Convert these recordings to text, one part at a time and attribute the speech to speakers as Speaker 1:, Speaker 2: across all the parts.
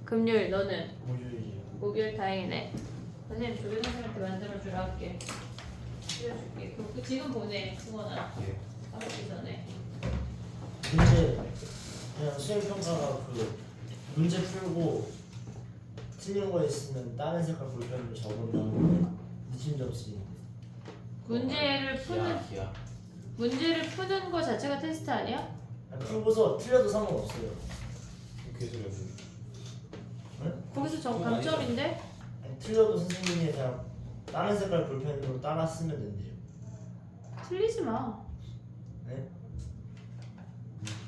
Speaker 1: 금요일 너는?
Speaker 2: 목요일이요.
Speaker 1: 목요일 다행이네. 선생님 조교 선생님한테 만들어주라 할게. 빌려줄게. 그 지금 보내 승원아.
Speaker 2: 예.
Speaker 1: 까먹기 전에.
Speaker 2: 문제 그냥 수행 평가가 그 문제 풀고 틀린 거 있으면 다른 색깔 볼펜으로 적은 다음에 느낌 접시.
Speaker 3: 기야.
Speaker 1: 문제를 푸는 거 자체가 테스트 아니야?
Speaker 2: 아니, 풀고서 틀려도 상관없어요.
Speaker 3: 개소리야.
Speaker 2: 네?
Speaker 1: 거기서 저
Speaker 3: 그건 아니죠.
Speaker 1: 감점인데?
Speaker 2: 아니, 틀려도 선생님이 그냥 다른 색깔 볼펜으로 따라 쓰면 된대요.
Speaker 1: 틀리지 마.
Speaker 2: 네?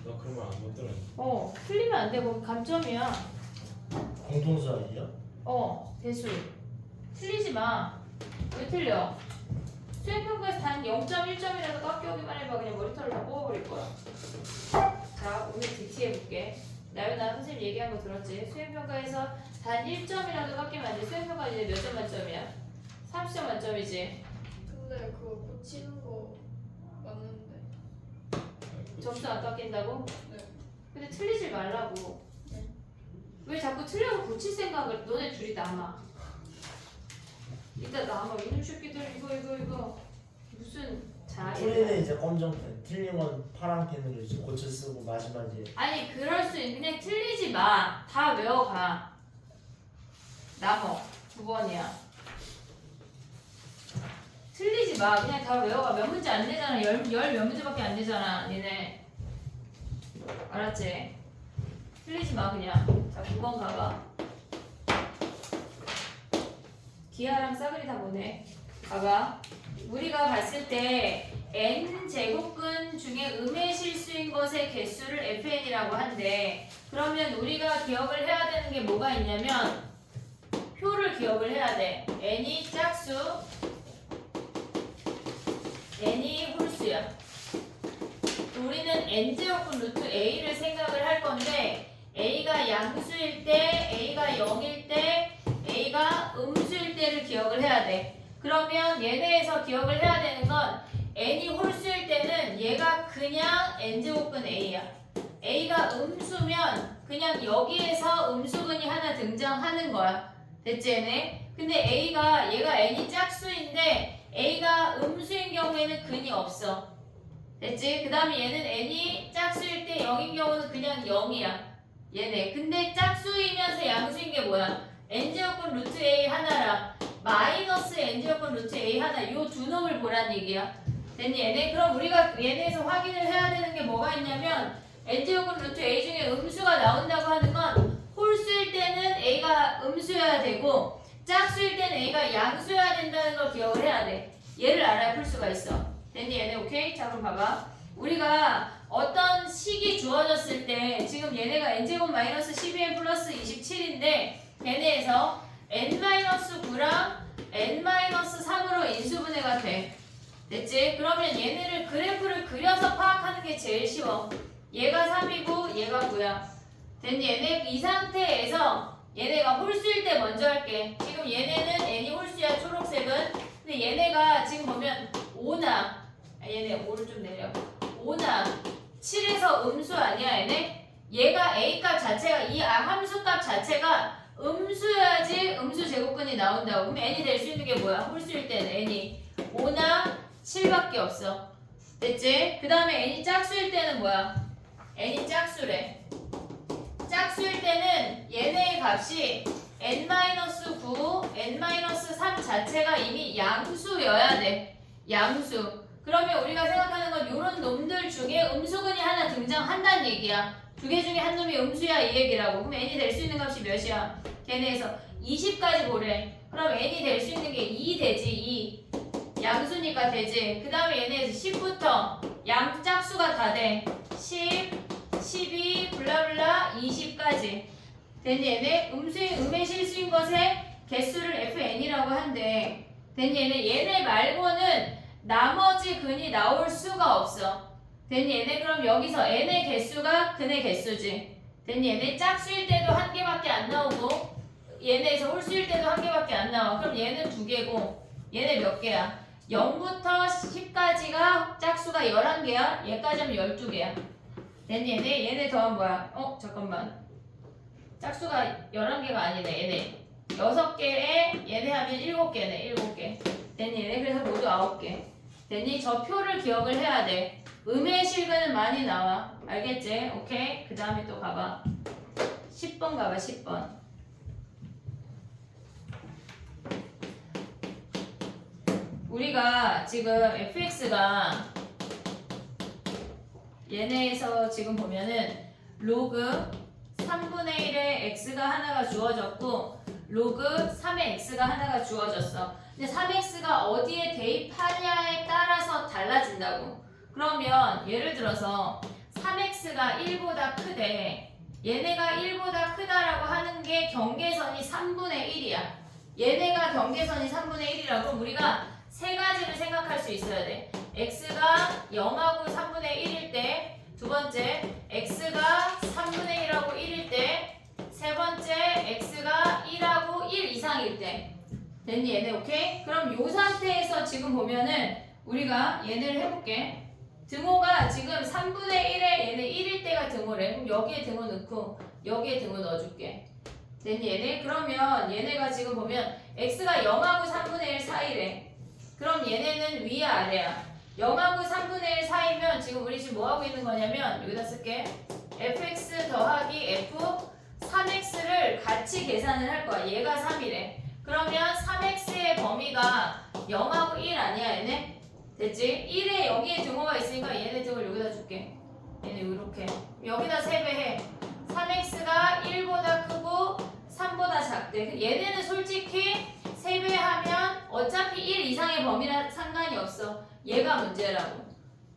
Speaker 3: 나 그런 말 안 만들었는데.
Speaker 1: 틀리면 안 돼. 거기 감점이야.
Speaker 2: 공통수 아니에요?
Speaker 1: 대수. 틀리지 마. 왜 틀려? 수행평가에서 단 0.1점이라도 깎여오기만 해봐. 그냥 머리털을 다 뽑아버릴 거야. 자, 오늘 DT 해볼게. 나연아 선생님 얘기한 거 들었지? 수행평가에서 단 1점이라도 깎이면 안 돼. 수행평가 이제 몇 점 만점이야? 30점 만점이지.
Speaker 4: 근데 그거 고치는 거 맞는데.
Speaker 1: 점수 안 깎인다고?
Speaker 4: 네.
Speaker 1: 근데 틀리지 말라고.
Speaker 4: 네.
Speaker 1: 왜 자꾸 틀려서 고칠 생각을 너네 둘이 남아? 이따 남아. 이놈 새끼들 이거 무슨
Speaker 2: 틀리는 이제 검정 펜, 틀린 건 파란 펜으로 이제 고쳐 쓰고 마지막에
Speaker 1: 아니 그럴 수 있는 그냥 틀리지 마. 다 외워가. 남어 9번이야. 틀리지 마. 그냥 다 외워가. 몇 문제 안 되잖아. 열 몇 문제밖에 안 되잖아. 니네 알았지? 틀리지 마 그냥. 자 9번 가봐. 기아랑 싸그리 다 보내. 봐봐. 우리가 봤을 때 n 제곱근 중에 음의 실수인 것의 개수를 fn이라고 한대. 그러면 우리가 기억을 해야 되는 게 뭐가 있냐면 표를 기억을 해야 돼. n이 짝수, n이 홀수야. 우리는 n제곱근 루트 a를 생각을 할 건데 a가 양수일 때, a가 0일 때, a가 음수일 때를 기억을 해야 돼. 그러면 얘네에서 기억을 해야 되는 건 n이 홀수일 때는 얘가 그냥 n제곱근 a야. a가 음수면 그냥 여기에서 음수근이 하나 등장하는 거야. 됐지 얘네? 근데 얘가 n이 짝수인데 a가 음수인 경우에는 근이 없어. 됐지? 그 다음에 얘는 n이 짝수일 때 0인 경우는 그냥 0이야. 얘네. 근데 짝수이면서 양수인 게 뭐야? n제곱근 루트 a 하나랑 마이너스 n제곱근 루트 a 하나 요 두 놈을 보란 얘기야. 됐니 얘네? 그럼 우리가 얘네에서 확인을 해야 되는 게 뭐가 있냐면 n제곱근 루트 a 중에 음수가 나온다고 하는 건 홀수일 때는 a가 음수여야 되고 짝수일 때는 a가 양수여야 된다는 걸 기억을 해야 돼. 얘를 알아야 풀 수가 있어. 됐니 얘네? 오케이? 자 그럼 봐봐. 우리가 어떤 식이 주어졌을 때 지금 얘네가 n제곱 마이너스 12n 플러스 27인데 얘네에서 n-9랑 n-3으로 인수분해가 돼. 됐지? 그러면 얘네를 그래프를 그려서 파악하는 게 제일 쉬워. 얘가 3이고 얘가 9야. 됐니? 얘네 이 상태에서 얘네가 홀수일 때 먼저 할게. 지금 얘네는 n이 홀수야 초록색은. 근데 얘네가 지금 보면 5나 얘네 5를 좀 내려. 5나 7에서 음수 아니야 얘네? 얘가 a값 자체가 이 함수값 자체가 음수여야지 음수 제곱근이 나온다고. 그럼 n이 될 수 있는 게 뭐야? 홀수일 때는 n이 5나 7밖에 없어. 됐지? 그 다음에 n이 짝수일 때는 뭐야? n이 짝수래. 짝수일 때는 얘네의 값이 n-9, n-3 자체가 이미 양수여야 돼. 양수. 그러면 우리가 생각하는 건 이런 놈들 중에 음수근이 하나 등장한다는 얘기야. 두 개 중에 한 놈이 음수야 이 얘기라고. 그럼 n이 될 수 있는 값이 몇이야? 걔네에서 20까지 보래. 그럼 n이 될 수 있는 게 2 되지. 2. 양수니까 되지. 그 다음에 얘네에서 10부터 양 짝수가 다 돼. 10, 12, 블라블라 20까지. 됐니 얘네? 음의 실수인 것의 개수를 fn이라고 한대. 됐니 얘네 말고는 나머지 근이 나올 수가 없어. 됐니 얘네? 그럼 여기서 n의 개수가 근의 개수지. 됐니 얘네? 짝수일 때도 한 개밖에 안 나오고 얘네에서 홀수일 때도 한 개밖에 안 나와. 그럼 얘는 두 개고 얘네 몇 개야? 0부터 10까지가 짝수가 11개야. 얘까지 하면 12개야. 됐니 얘네? 얘네 더하면 뭐야? 잠깐만. 짝수가 11개가 아니네 얘네 6개에 얘네 하면 7개네 7개 됐니 얘네 그래서 모두 9개 됐니 저 표를 기억을 해야 돼 음의 실근은 많이 나와 알겠지? 오케이 그 다음에 또 가봐 10번 가봐 10번 우리가 지금 fx가 얘네에서 지금 보면은 로그 3분의 1의 x가 하나가 주어졌고 로그 3의 x가 하나가 주어졌어. 근데 3x가 어디에 대입하냐에 따라서 달라진다고. 그러면 예를 들어서 3x가 1보다 크대. 얘네가 1보다 크다라고 하는 게 경계선이 3분의 1이야. 얘네가 경계선이 3분의 1이라고 그럼 우리가 세 가지를 생각할 수 있어야 돼. x가 0하고 3분의 1일 때 두 번째, x가 3분의 1하고 1일 때, 세 번째, x가 1하고 1 이상일 때. 됐니 얘네 오케이? 그럼 요 상태에서 지금 보면은 우리가 얘네를 해볼게. 등호가 지금 3분의 1에 얘네 1일 때가 등호래. 그럼 여기에 등호 넣고 여기에 등호 넣어줄게. 됐니 얘네? 그러면 얘네가 지금 보면 x가 0하고 3분의 1 사이래. 그럼 얘네는 위야 아래야? 0하고 3분의 1 사이면 지금 우리 지금 뭐 하고 있는 거냐면 여기다 쓸게. fx 더하기 f 3x를 같이 계산을 할 거야. 얘가 3이래. 그러면 3x의 범위가 0하고 1 아니야 얘네? 됐지? 1에 여기에 등호가 있으니까 얘네 등호를 여기다 줄게. 얘네 이렇게. 여기다 세배해. 3x가 1보다 크고 3보다 작대. 얘네는 솔직히 세배하면 어차피 1 이상의 범위라 상관이 없어. 얘가 문제라고.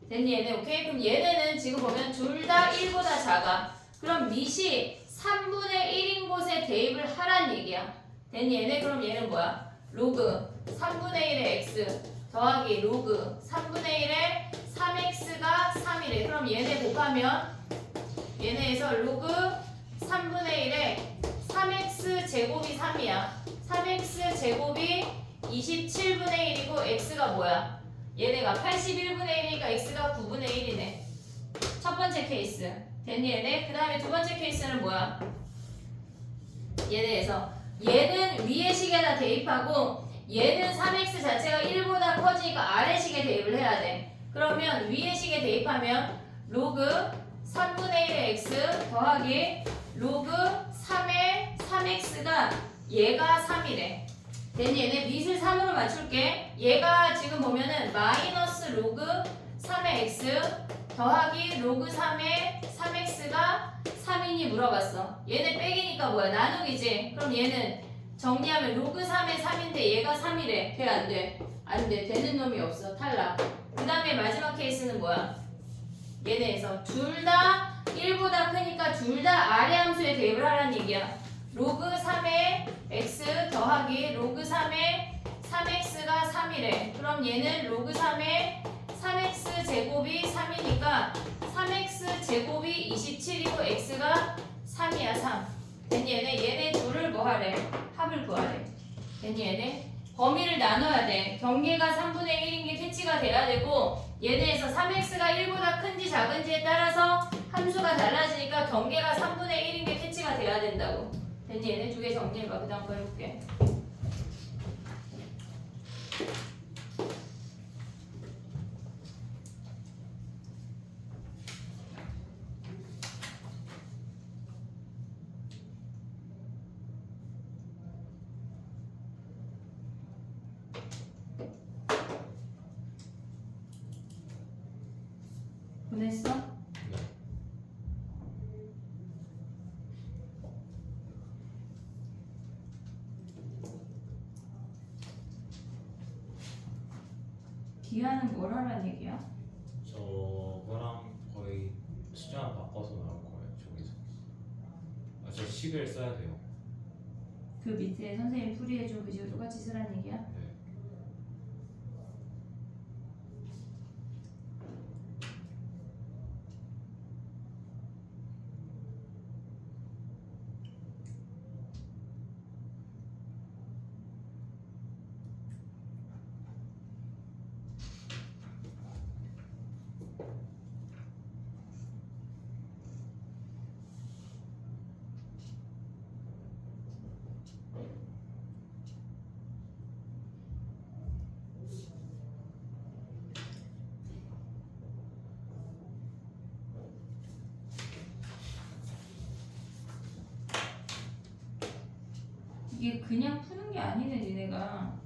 Speaker 1: 됐니 얘네 오케이? 그럼 얘네는 지금 보면 둘 다 1보다 작아. 그럼 밑이 3분의 1인 곳에 대입을 하란 얘기야. 됐니 얘네? 그럼 얘는 뭐야? 로그 3분의 1의 x 더하기 로그 3분의 1의 3x가 3이래. 그럼 얘네 곱하면 얘네에서 로그 3분의 1의 3x 제곱이 3이야. 3x 제곱이 27분의 1이고 x가 뭐야? 얘네가 81분의 1이니까 x가 9분의 1이네. 첫 번째 케이스. 됐니 얘네? 그 다음에 두 번째 케이스는 뭐야? 얘네에서 얘는 위의 식에다 대입하고 얘는 3x 자체가 1보다 커지니까 아래 식에 대입을 해야 돼. 그러면 위의 식에 대입하면 로그 3분의 1의 x 더하기 로그 3의 3x가 얘가 3이래. 됐니 얘네 밑을 3으로 맞출게. 얘가 지금 보면은 마이너스 로그 3의 x 더하기 로그 3의 3x가 3이니 물어봤어. 얘네 빼기니까 뭐야? 나누기지. 그럼 얘는 정리하면 로그 3의 3인데 얘가 3이래. 돼 안 돼? 안 돼. 되는 놈이 없어. 탈락. 그 다음에 마지막 케이스는 뭐야? 얘네에서 둘 다 1보다 크니까 둘 다 아래 함수에 대입을 하라는 얘기야. 로그 3의 x 더하기 로그 3의 3x가 3이래. 그럼 얘는 로그 3의 3x 제곱이 3이니까 3x 제곱이 27이고 x가 3이야 3. 됐니 얘네 둘을 뭐 하래? 합을 구하래. 됐니 얘네? 범위를 나눠야 돼. 경계가 3분의 1인 게 캐치가 돼야 되고 얘네에서 3x가 1보다 큰지 작은지에 따라서 함수가 달라지니까 경계가 3분의 1인 게 캐치가 돼야 된다고. 됐니 얘네 두 개 정리해봐. 그 다음 거 해볼게. 보냈어?
Speaker 3: 네.
Speaker 1: 기하는 뭘 하라는 얘기야?
Speaker 3: 저거랑 거의 숫자만 바꿔서 나올 거예요. 저기서. 아, 저 식을 써야 돼요.
Speaker 1: 그 밑에 선생님 풀이해준 그지가 똑같이 쓰라는 얘기야?
Speaker 3: 네.
Speaker 1: 이게 그냥 푸는 게 아니네 니네가.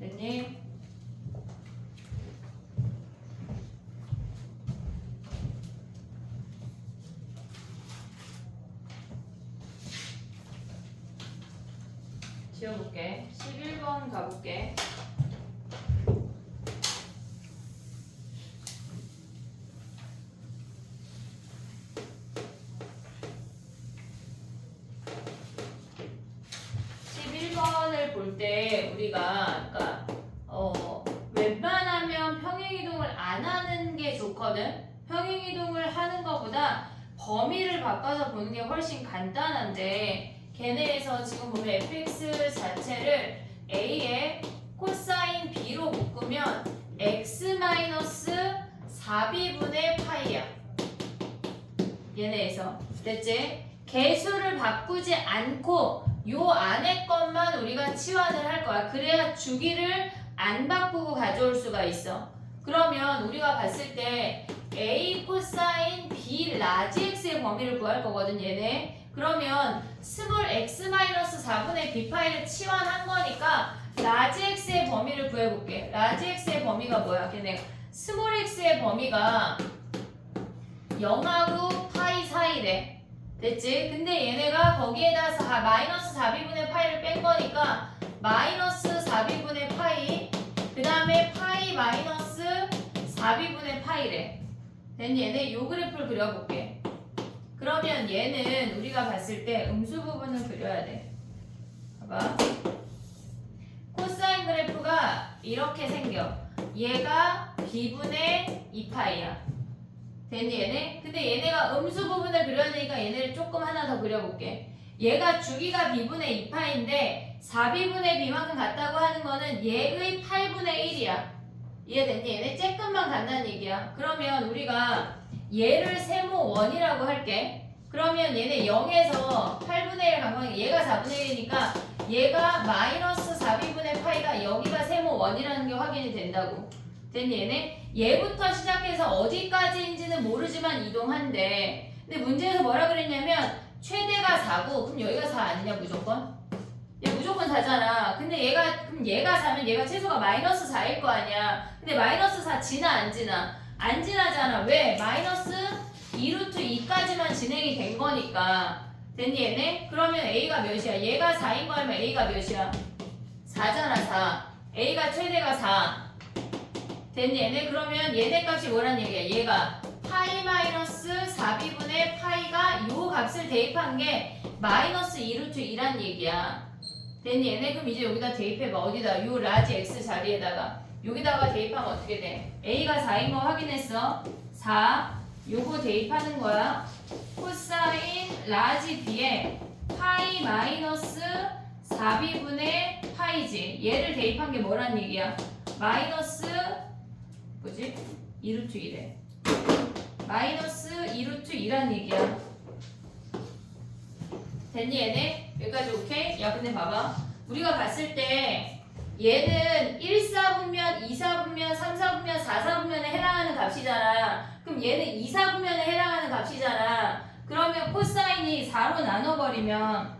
Speaker 1: 됐니? 지워볼게. 11번 가볼게. 볼 때 우리가 그러니까 웬만하면 평행이동을 안 하는 게 좋거든. 평행이동을 하는 것보다 범위를 바꿔서 보는 게 훨씬 간단한데 걔네에서 지금 보면 fx 자체를 a의 코사인 b로 묶으면 x-4b분의 파이야. 얘네에서 됐지? 개수를 바꾸지 않고 요 안에 것만 우리가 치환을 할 거야. 그래야 주기를 안 바꾸고 가져올 수가 있어. 그러면 우리가 봤을 때 a 코사인 b 라지 x의 범위를 구할 거거든 얘네. 그러면 스몰 x-4분의 b 파이를 치환한 거니까 라지 x의 범위를 구해볼게. 라지 x의 범위가 뭐야? 걔네 스몰 x의 범위가 0하고 파이 사이래. 됐지? 근데 얘네가 거기에다 마이너스 4b분의 파이를 뺀 거니까 마이너스 4b분의 파이 그 다음에 파이 마이너스 4b분의 파이래. 됐니? 얘네 요 그래프를 그려볼게. 그러면 얘는 우리가 봤을 때 음수 부분을 그려야 돼. 봐봐. 코사인 그래프가 이렇게 생겨. 얘가 b분의 2파이야. 됐니 얘네? 근데 얘네가 음수 부분을 그려야 되니까 얘네를 조금 하나 더 그려볼게. 얘가 주기가 b분의 2파인데 4b분의 b만큼 같다고 하는 거는 얘의 8분의 1이야. 이해됐니? 얘네 쬐끔만 간다는 얘기야. 그러면 우리가 얘를 세모 1이라고 할게. 그러면 얘네 0에서 8분의 1 간 거니까 얘가 4분의 1이니까 얘가 마이너스 4b분의 파이가 여기가 세모 1이라는 게 확인이 된다고. 됐니 얘네? 얘부터 시작해서 어디까지인지는 모르지만 이동한대. 근데 문제에서 뭐라 그랬냐면 최대가 4고 그럼 여기가 4 아니냐 무조건? 얘 무조건 4잖아. 근데 그럼 얘가 4면 얘가 최소가 마이너스 4일 거 아니야. 근데 마이너스 4 지나 안 지나? 안 지나잖아. 왜? 마이너스 2루트 2까지만 진행이 된 거니까. 됐니 얘네? 그러면 A가 몇이야? 얘가 4인 거 알면 A가 몇이야? 4잖아 4. A가 최대가 4. 됐니 얘네? 그러면 얘네 값이 뭐란 얘기야? 얘가 파이 마이너스 4b분의 파이가 요 값을 대입한 게 마이너스 2루트 2란 얘기야. 됐니 얘네? 그럼 이제 여기다 대입해봐. 어디다? 요 라지 x 자리에다가 여기다가 대입하면 어떻게 돼? A가 4인 거 확인했어. 4 요거 대입하는 거야. 코사인 라지 b에 파이 마이너스 4b분의 파이지. 얘를 대입한 게 뭐란 얘기야? 마이너스 뭐지? 2루트 2래. 마이너스 2루트 2란 얘기야. 됐니 얘네? 여기까지 오케이? 야 근데 봐봐. 우리가 봤을 때 얘는 1사분면, 2사분면, 3사분면, 4사분면에 해당하는 값이잖아. 그럼 얘는 2사분면에 해당하는 값이잖아. 그러면 코사인이 4로 나눠버리면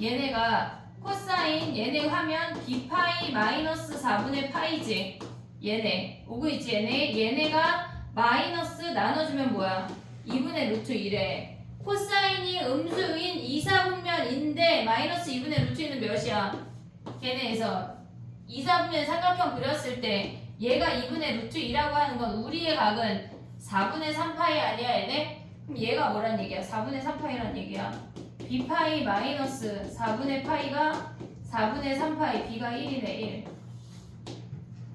Speaker 1: 얘네가 코사인 얘네 하면 b파이 마이너스 4분의 파이지. 얘네 오고 있지 얘네가 마이너스 나눠주면 뭐야? 2분의 루트 1에 코사인이 음수인 2사분면인데 마이너스 2분의 루트 1은 몇이야? 걔네에서 2사분면 삼각형 그렸을 때 얘가 2분의 루트 2라고 하는 건 우리의 각은 4분의 3파이 아니야 얘네? 그럼 얘가 뭐란 얘기야? 4분의 3파이란 얘기야. b파이 마이너스 4분의 파이가 4분의 3파이 b가 1이네 1.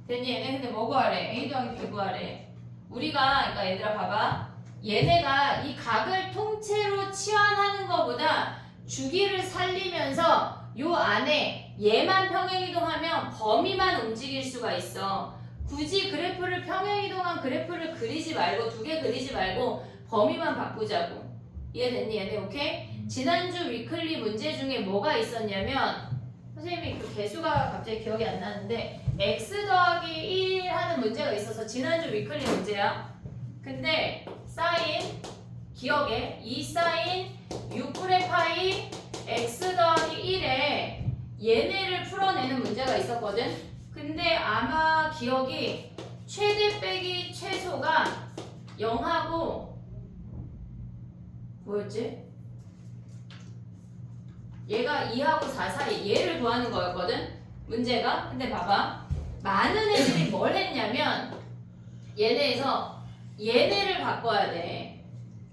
Speaker 1: 됐니? 얘네 근데 뭐 구하래? a 더하기 b 구하래. 우리가 그러니까 얘들아 봐봐. 얘네가 이 각을 통째로 치환하는 것보다 주기를 살리면서 요 안에 얘만 평행이동하면 범위만 움직일 수가 있어. 굳이 그래프를 평행이동한 그래프를 그리지 말고 두 개 그리지 말고 범위만 바꾸자고. 이해됐니 얘네? 오케이? 지난주 위클리 문제 중에 뭐가 있었냐면 선생님이 그 개수가 갑자기 기억이 안 나는데 x 더하기 1 하는 문제가 있어서 지난주 위클리 문제야. 근데 사인 기억에 이 사인 6분의 파이 x 더하기 1에 얘네를 풀어내는 문제가 있었거든. 근데 아마 기억이 최대 빼기 최소가 0하고 뭐였지? 얘가 2하고 4 사이 얘를 구하는 거였거든 문제가. 근데 봐봐 많은 애들이 뭘 했냐면 얘네에서 얘네를 바꿔야 돼.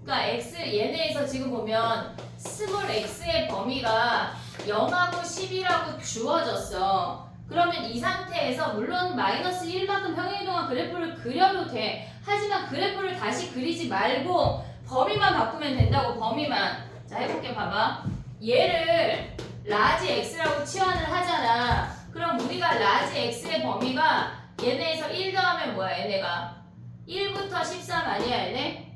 Speaker 1: 그러니까 x 얘네에서 지금 보면 스몰 x의 범위가 0하고 10이라고 주어졌어. 그러면 이 상태에서 물론 마이너스 1만큼 평행이동한 그래프를 그려도 돼. 하지만 그래프를 다시 그리지 말고 범위만 바꾸면 된다고. 범위만. 자 해볼게. 봐봐. 얘를 라지 x라고 치환을 하잖아. 그럼 우리가 라지 x의 범위가 얘네에서 1 더하면 뭐야 얘네가 1부터 13 아니야 얘네?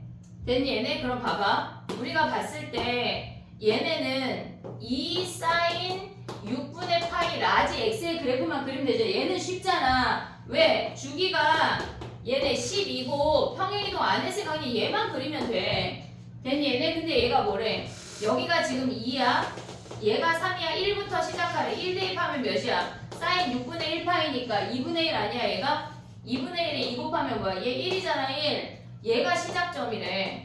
Speaker 1: 됐니 얘네? 그럼 봐봐. 우리가 봤을 때 얘네는 2 사인 6분의 파이 라지 x의 그래프만 그리면 되죠. 얘는 쉽잖아. 왜? 주기가 얘네 10이고 평행이동 안 했으니 얘만 그리면 돼. 됐니 얘네? 근데 얘가 뭐래? 여기가 지금 2야. 얘가 3이야. 1부터 시작하래. 1 대입하면 몇이야? 사인 6분의 1파이니까 2분의 1 아니야 얘가? 2분의 1에 2 곱하면 뭐야? 얘 1이잖아 1. 얘가 시작점이래.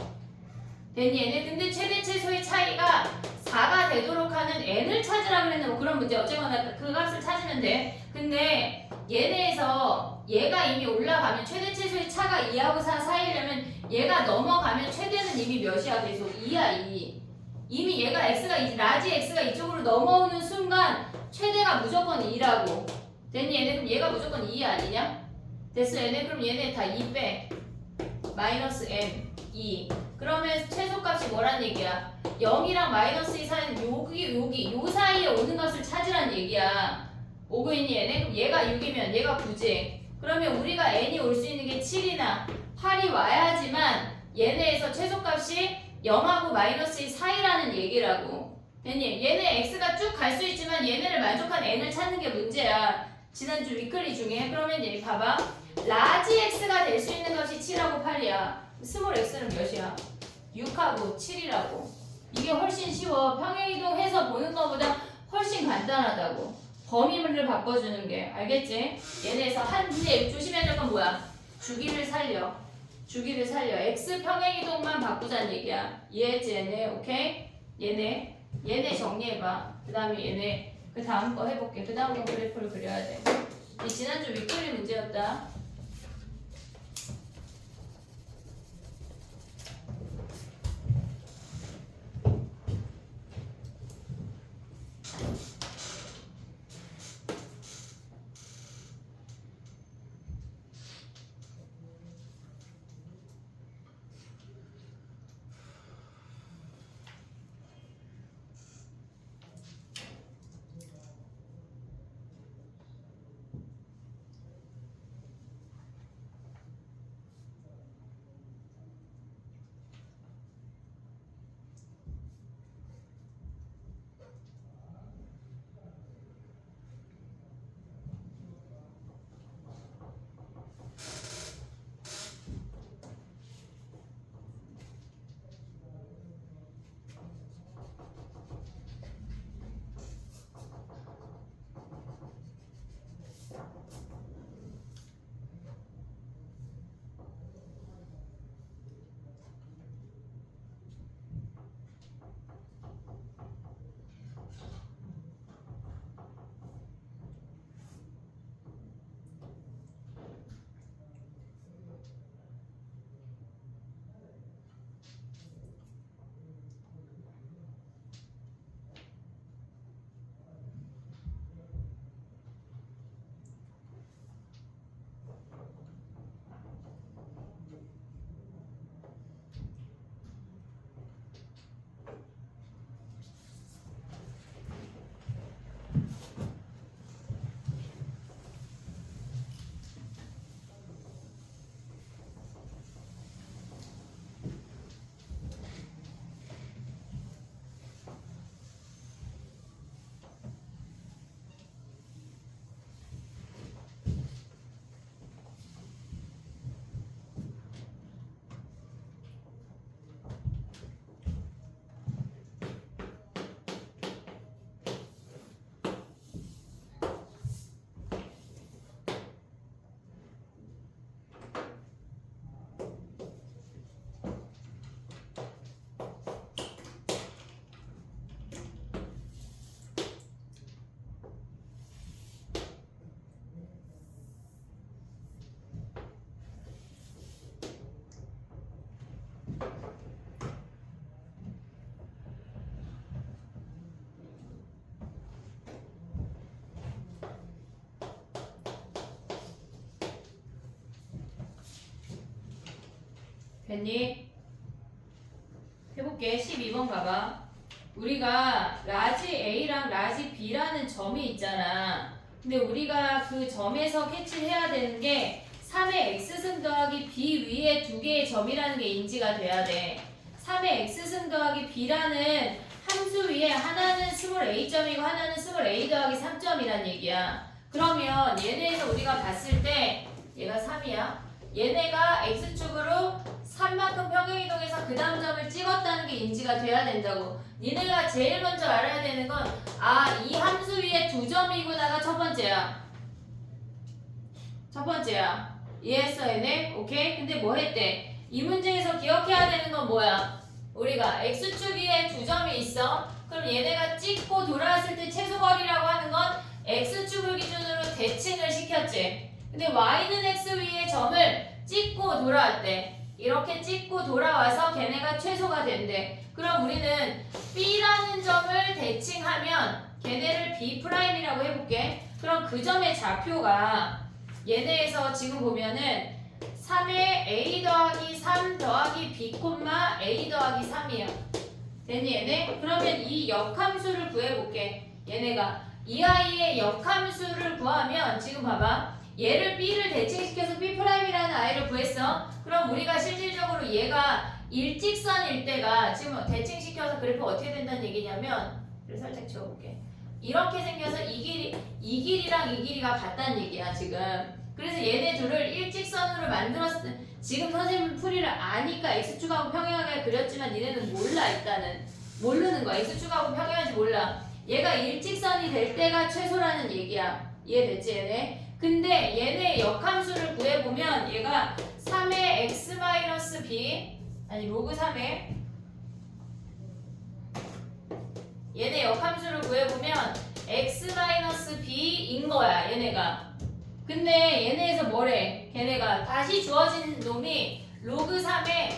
Speaker 1: 됐니 얘네? 근데 최대 최소의 차이가 4가 되도록 하는 n을 찾으라 그랬는데 뭐 그런 문제 어쨌거나 그 값을 찾으면 돼. 근데 얘네에서 얘가 이미 올라가면 최대 최소의 차가 2하고 4 사이려면 얘가 넘어가면 최대는 이미 몇이야? 계속 2야 2. 이미 얘가 x가 라지 x가 이쪽으로 넘어오는 순간 최대가 무조건 2라고. 됐니 얘네? 그럼 얘가 무조건 2 아니냐? 됐어 얘네? 그럼 얘네 다 2 빼. 마이너스 m 2. 그러면 최소값이 뭐란 얘기야? 0이랑 마이너스 2 사이는 여기 요 사이에 오는 값을 찾으란 얘기야. 오고 있니 얘네? 그럼 얘가 6이면 얘가 9지. 그러면 우리가 n이 올 수 있는 게 7이나 8이 와야지만 얘네에서 최소값이 0하고 마이너스 2 사이라는 얘기라고. 됐니? 얘네 x가 쭉 갈 수 있지만 얘네를 만족한 n을 찾는 게 문제야. 지난주 위클리 중에. 그러면 얘 봐봐. 라지 x가 될 수 있는 값이 7하고 8이야. 스몰 x는 몇이야? 6하고 7이라고. 이게 훨씬 쉬워. 평행이동해서 보는 것보다 훨씬 간단하다고. 범위를 바꿔주는 게. 알겠지? 얘네에서 근데 조심해야 될 건 뭐야? 주기를 살려. 주기를 살려. x 평행이동만 바꾸자는 얘기야. 이해했지 얘네? 오케이? 얘네 정리해봐. 그 다음에 얘네 그 다음 거 해볼게. 그 다음 거 그래프를 그려야 돼. 이 지난주 위클리 문제였다. 됐니? 해볼게. 12번 봐봐. 우리가 라지 A랑 라지 B라는 점이 있잖아. 근데 우리가 그 점에서 캐치해야 되는 게 3의 x승 더하기 b 위에 두 개의 점이라는 게 인지가 돼야 돼. 3의 x승 더하기 b라는 함수 위에 하나는 스몰 a점이고 하나는 스몰 a 더하기 3점이란 얘기야. 그러면 얘네에서 우리가 봤을 때 얘가 3이야. 얘네가 x축으로 3만큼 평행이동해서 그 다음 점을 찍었다는 게 인지가 돼야 된다고. 니네가 제일 먼저 알아야 되는 건 이 함수 위에 두 점이구나가 첫 번째야. 첫 번째야. 이해했어 얘네? 오케이? 근데 뭐 했대? 이 문제에서 기억해야 되는 건 뭐야? 우리가 x축 위에 두 점이 있어. 그럼 얘네가 찍고 돌아왔을 때 최소거리라고 하는 건 x축을 기준으로 대칭을 시켰지. 근데 y는 x 위에 점을 찍고 돌아왔대. 이렇게 찍고 돌아와서 걔네가 최소가 된대. 그럼 우리는 B라는 점을 대칭하면 걔네를 B'이라고 해볼게. 그럼 그 점의 좌표가 얘네에서 지금 보면은 3의 A 더하기 3 더하기 B, A 더하기 3이야. 됐니 얘네? 그러면 이 역함수를 구해볼게. 얘네가 이 아이의 역함수를 구하면 지금 봐봐. 얘를 B를 대칭시켜서 B'이라는 아이를 구했어. 그럼 우리가 실질적으로 얘가 일직선일 때가 지금 대칭시켜서 그래프 어떻게 된다는 얘기냐면 살짝 지워볼게. 이렇게 생겨서 이 길이랑 이 길이가 같다는 얘기야 지금. 그래서 얘네 둘을 일직선으로 만들었을 때 지금 선생님 풀이를 아니까 x축하고 평행하게 그렸지만 니네는 몰라. 일단은 모르는 거야. x축하고 평행한지 몰라. 얘가 일직선이 될 때가 최소라는 얘기야. 이해됐지 얘네? 근데 얘네 역함수를 구해보면 얘가 3의 x-b 아니 로그 3의 얘네 역함수를 구해보면 x-b인 거야 얘네가. 근데 얘네에서 뭐래? 걔네가 다시 주어진 놈이 로그 3의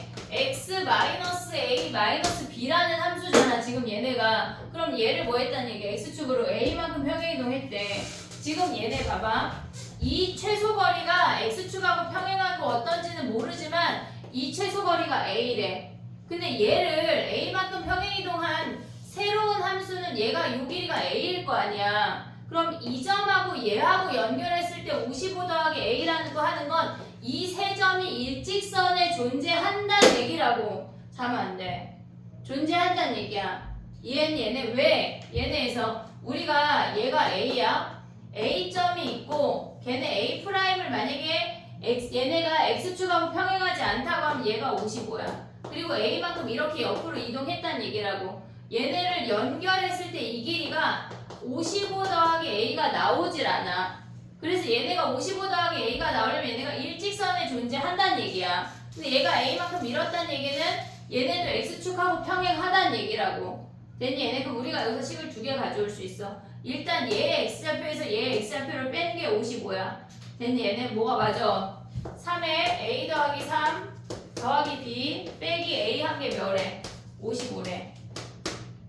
Speaker 1: x-a-b라는 함수잖아 지금 얘네가. 그럼 얘를 뭐 했다는 얘기야? x축으로 a만큼 평행이동했대. 지금 얘네 봐봐. 이 최소거리가 x축하고 평행하고 어떤지는 모르지만 이 최소거리가 a래. 근데 얘를 a만큼 평행이동한 새로운 함수는 얘가 요 길이가 a일 거 아니야. 그럼 이 점하고 얘하고 연결했을 때 55 더하기 a라는 거 하는 건 이 세 점이 일직선에 존재한다는 얘기라고. 자면 안 돼. 존재한다는 얘기야. 이해했니? 얘네 왜? 얘네에서 우리가 얘가 a야. a점이 있고 걔네 a'을 만약에 얘네가 x축하고 평행하지 않다고 하면 얘가 55야. 그리고 a만큼 이렇게 옆으로 이동했다는 얘기라고. 얘네를 연결했을 때 이 길이가 55 더하기 a가 나오질 않아. 그래서 얘네가 55 더하기 a가 나오려면 얘네가 일직선에 존재한다는 얘기야. 근데 얘가 a만큼 밀었다는 얘기는 얘네도 x축하고 평행하다는 얘기라고. 됐니? 얘네 그럼 우리가 여기서 식을 두 개 가져올 수 있어. 일단 얘의 x좌표에서 얘의 x좌표를 뺀 게 55야. 됐니? 얘네 뭐가 맞아? 3에 a 더하기 3 더하기 b 빼기 a 한 개 몇래? 55래.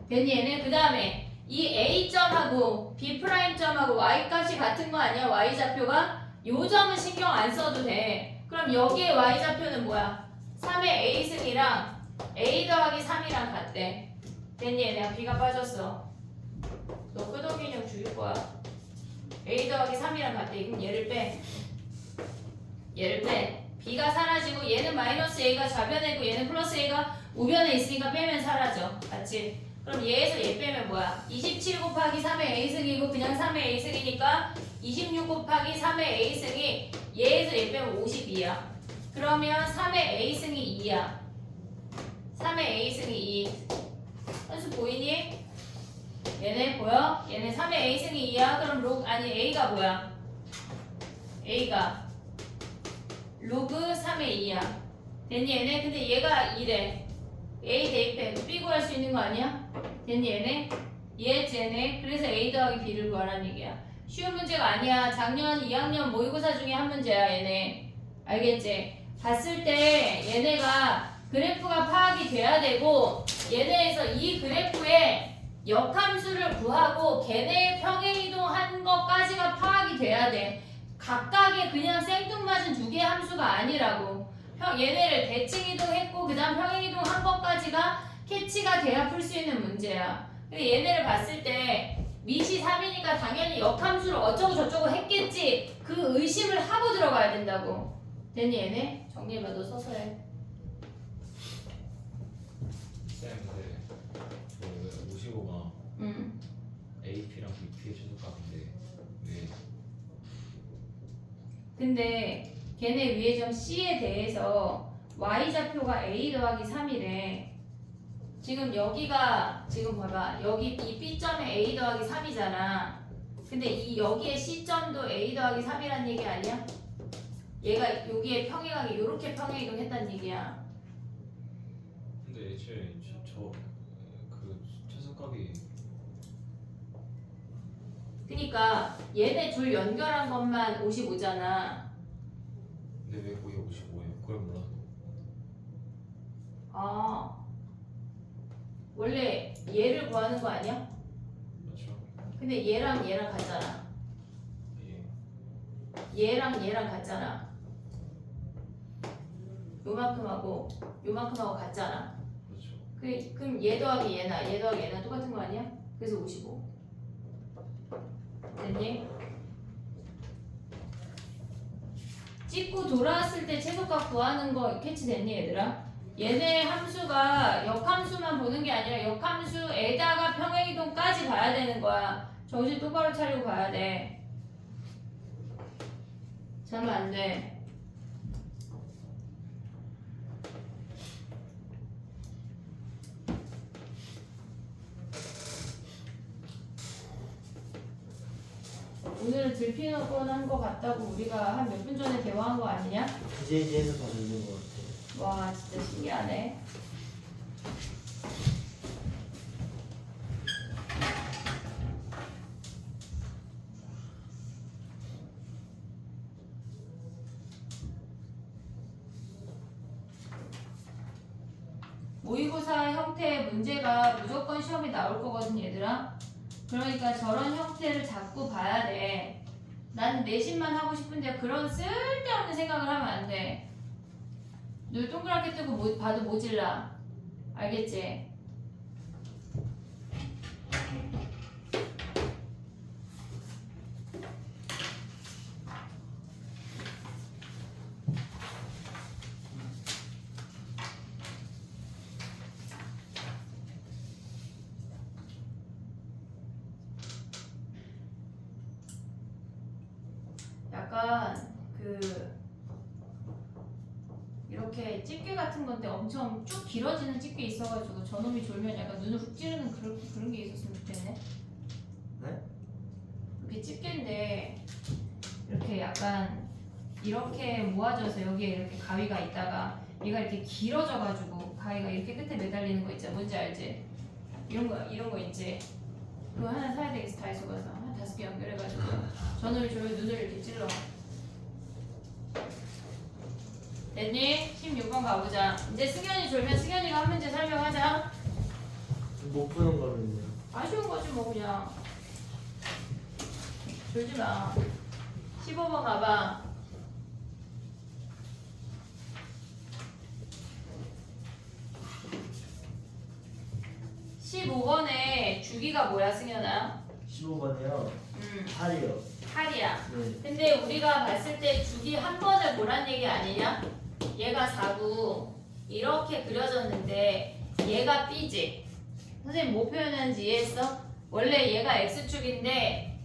Speaker 1: 됐니? 얘네 그 다음에 이 a점하고 b'점하고 y값이 같은 거 아니야? y좌표가? 요 점은 신경 안 써도 돼. 그럼 여기에 y좌표는 뭐야? 3의 a승이랑 a 더하기 3이랑 같대. 됐니? 얘네가 b가 빠졌어. 너 끄덕이 인형 죽일 거야. a 더하기 3이랑 같대. 그럼 얘를 빼. 얘를 빼. b가 사라지고 얘는 마이너스 a가 좌변에 있고 얘는 플러스 a가 우변에 있으니까 빼면 사라져. 맞지? 그럼 얘에서 얘 빼면 뭐야? 27 곱하기 3의 a승이고 그냥 3의 a승이니까 26 곱하기 3의 a승이 얘에서 얘 빼면 52야. 그러면 3의 a승이 2야. 3의 a승이 2. 선수 보이니? 얘네 보여? 얘네 3의 a승이 2야. 그럼 a가 뭐야? a가 로그 3의 2야. 됐니 얘네? 근데 얘가 2래. a 대입해. b 구할 수 있는 거 아니야? 됐니 얘네? 이해했지 얘네? 그래서 a 더하기 b를 구하라는 얘기야. 쉬운 문제가 아니야. 작년 2학년 모의고사 중에 한 문제야 얘네. 알겠지? 봤을 때 얘네가 그래프가 파악이 돼야 되고 얘네에서 이 그래프에 역함수를 구하고 걔네의 평행이동한 것까지가 파악이 돼야 돼. 각각의 그냥 생뚱맞은 두 개의 함수가 아니라고. 얘네를 대칭 이동했고 그 다음 평행 이동한 것까지가 캐치가 돼야 풀 수 있는 문제야. 근데 얘네를 봤을 때 밑이 3이니까 당연히 역함수를 어쩌고 저쩌고 했겠지. 그 의심을 하고 들어가야 된다고. 됐니 얘네? 정리해봐. 너 서서 해.
Speaker 3: 쌤 근데 그 55가
Speaker 1: 응.
Speaker 3: AP랑 BP의 최소값인데 왜
Speaker 1: 근데 걔네 위의 점 C에 대해서 Y좌표가 A 더하기 3이래. 지금 여기가 지금 봐봐. 여기 이 B점에 A 더하기 3이잖아. 근데 이 여기에 C점도 A 더하기 3이란 얘기 아니야? 얘가 여기에 평행하게 이렇게 평행 이동했다는 얘기야.
Speaker 3: 근데 애초에 그 최소값이
Speaker 1: 그러니까 얘네 둘 연결한 것만 55잖아.
Speaker 3: 근데 왜 거기 55예요? 그걸 몰라서
Speaker 1: 아 원래 얘를 구하는 거 아니야?
Speaker 3: 맞죠?
Speaker 1: 근데 얘랑 얘랑 같잖아.
Speaker 3: 예.
Speaker 1: 얘랑 얘랑 같잖아. 요만큼하고 요만큼하고 같잖아.
Speaker 3: 그렇죠.
Speaker 1: 그럼 얘 더하기 얘나 얘 더하기 얘나 똑같은 거 아니야? 그래서 55. 됐니? 찍고 돌아왔을 때 최소값 구하는 거 캐치 됐니 얘들아? 얘네 함수가 역함수만 보는 게 아니라 역함수에다가 평행이동까지 봐야 되는 거야. 정신 똑바로 차리고 봐야 돼. 자면 안 돼. 오늘은 들피곤한 거 같다고 우리가 한 몇 분 전에 대화한 거 아니냐?
Speaker 2: 이제 해서 더 늦는 것 같아.
Speaker 1: 와 진짜 신기하네. 모의고사 형태의 문제가 무조건 시험에 나올 거거든 얘들아. 그러니까 저런 형태를 자꾸 봐야 돼. 나는 내신만 하고 싶은데 그런 쓸데없는 생각을 하면 안 돼. 눈 동그랗게 뜨고 봐도 모질라. 알겠지? 약간 이렇게 집게 같은 건데 엄청 쭉 길어지는 집게 있어가지고 저놈이 졸면 약간 눈을 훅 찌르는 그런 게 있었으면 좋겠네.
Speaker 2: 네?
Speaker 1: 이렇게 집게인데 이렇게 약간 이렇게 모아져서 여기에 이렇게 가위가 있다가 얘가 이렇게 길어져가지고 가위가 이렇게 끝에 매달리는 거 있잖아. 뭔지 알지? 이런 거 있지? 그거 하나 사야 되겠어. 다이소 가서 한 5개 연결해가지고 저놈이 졸면 눈을 이렇게 찔러. 됐니? 16번 가보자. 이제 승현이 졸면 승현이가 한 문제 설명하자.
Speaker 2: 못 푸는 거는요.
Speaker 1: 아쉬운 거지 뭐 그냥. 졸지 마. 15번 가봐. 15번에 주기가 뭐야 승현아?
Speaker 2: 15번이요. 8이요.
Speaker 1: 8이야.
Speaker 2: 네.
Speaker 1: 근데 우리가 봤을 때 주기 한 번을 보란 얘기 아니냐? 얘가 4구 이렇게 그려졌는데 얘가 B지. 선생님 뭐 표현하는지 이해했어? 원래 얘가 X축인데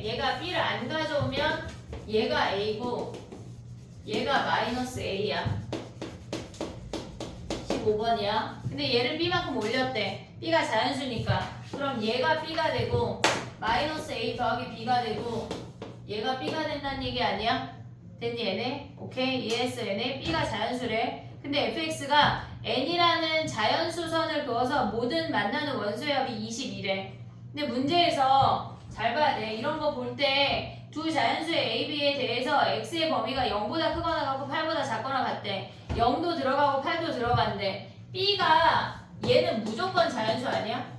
Speaker 1: 얘가 B를 안 가져오면 얘가 A고 얘가 마이너스 A야. 15번이야. 근데 얘를 B만큼 올렸대. B가 자연수니까. 그럼 얘가 B가 되고 마이너스 A 더하기 B가 되고 얘가 B가 된다는 얘기 아니야? 됐니 얘네? 오케이 이해했어 얘네? B가 자연수래. 근데 fx가 n이라는 자연수선을 그어서 모든 만나는 원소의 합이 22래. 근데 문제에서 잘 봐야 돼. 이런 거 볼 때 두 자연수의 a, b에 대해서 x의 범위가 0보다 크거나 같고 8보다 작거나 같대. 0도 들어가고 8도 들어간대. b가 얘는 무조건 자연수 아니야?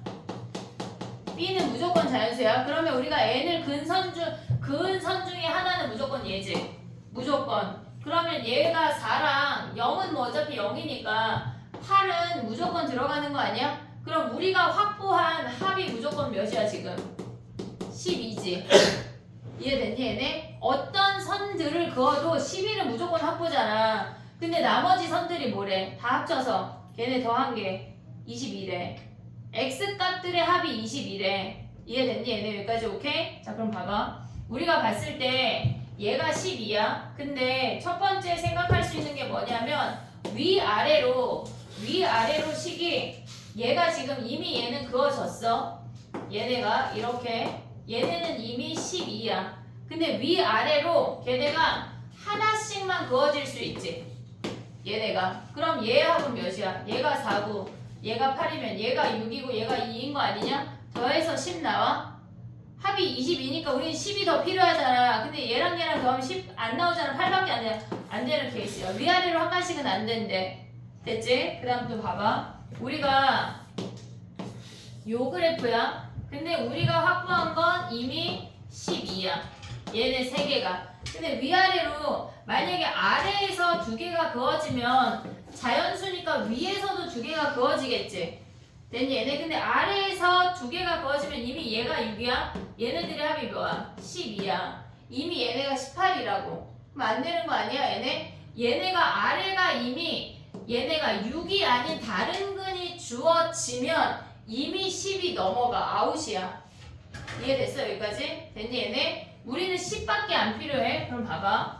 Speaker 1: b는 무조건 자연수야. 그러면 우리가 n을 근선 중에 하나는 무조건 얘지. 무조건 그러면 얘가 4랑 0은 뭐 어차피 0이니까 8은 무조건 들어가는 거 아니야? 그럼 우리가 확보한 합이 무조건 몇이야 지금? 12지. 이해됐니 얘네? 어떤 선들을 그어도 12는 무조건 확보잖아. 근데 나머지 선들이 뭐래? 다 합쳐서 걔네 더한 게 22래. X값들의 합이 22래. 이해됐니 얘네 여기까지 오케이? 자 그럼 봐봐. 우리가 봤을 때 얘가 12야. 근데 첫 번째 생각할 수 있는 게 뭐냐면 위아래로 식이 얘가 지금 이미 얘는 그어졌어. 얘네가 이렇게 얘네는 이미 12야. 근데 위아래로 걔네가 하나씩만 그어질 수 있지. 얘네가. 그럼 얘 합은 몇이야? 얘가 4고 얘가 8이면 얘가 6이고 얘가 2인 거 아니냐? 더해서 10 나와? 합이 22니까 우린 10이 더 필요하잖아. 근데 얘랑 더하면 10 안 나오잖아. 8밖에 안 되는 케이스야. 위아래로 한 가지씩은 안 된대. 됐지? 그 다음 또 봐봐. 우리가 요 그래프야. 근데 우리가 확보한 건 이미 12야. 얘네 3개가. 근데 위아래로 만약에 아래에서 2개가 그어지면 자연수니까 위에서도 2개가 그어지겠지. 됐니? 얘네 근데 아래에서 2개가 그어지면 이미 얘가 6이야. 얘네들의 합이 뭐야? 12야. 이미 얘네가 18이라고. 그럼 안 되는 거 아니야 얘네? 얘네가 아래가 이미 얘네가 6이 아닌 다른 근이 주어지면 이미 10이 넘어가. 아웃이야. 이해됐어 여기까지? 됐니 얘네? 우리는 10밖에 안 필요해. 그럼 봐봐.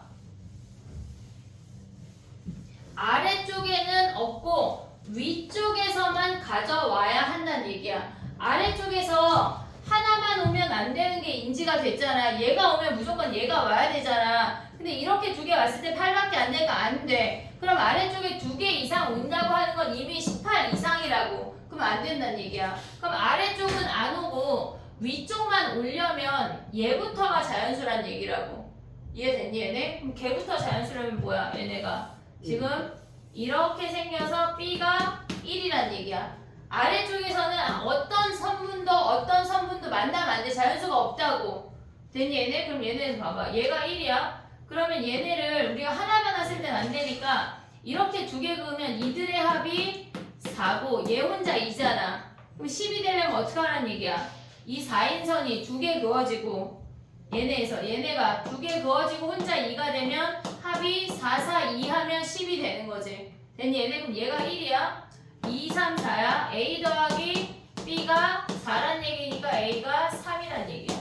Speaker 1: 아래쪽에는 없고 위쪽에서만 가져와야 한다는 얘기야. 아래쪽에서 하나만 오면 안 되는 게 인지가 됐잖아. 얘가 오면 무조건 얘가 와야 되잖아. 근데 이렇게 2개 왔을 때 8밖에 안 되니까 안 돼. 그럼 아래쪽에 2개 이상 온다고 하는 건 이미 18 이상이라고. 그럼 안 된다는 얘기야. 그럼 아래쪽은 안 오고 위쪽만 오려면 얘부터가 자연수란 얘기라고. 이해됐니 얘네? 그럼 걔부터 자연수라면 뭐야 얘네가? 지금 이렇게 생겨서 B가 1이란 얘기야. 아래쪽에서는 어떤 선분도 만나면 안 돼. 자연수가 없다고. 됐니 얘네? 그럼 얘네는 봐봐. 얘가 1이야. 그러면 얘네를 우리가 하나만 했을 땐 안 되니까 이렇게 2개 그으면 이들의 합이 4고 얘 혼자 2잖아. 그럼 10이 되려면 어떻게 하라는 얘기야? 이 4인선이 2개 그어지고 얘네가 2개 그어지고 혼자 2가 되면 합이 4, 4, 2 하면 10이 되는 거지. 됐니 얘네? 그럼 얘가 1이야. 2, 3, 4야. A 더하기 B가 4란 얘기니까 A가 3이란 얘기야.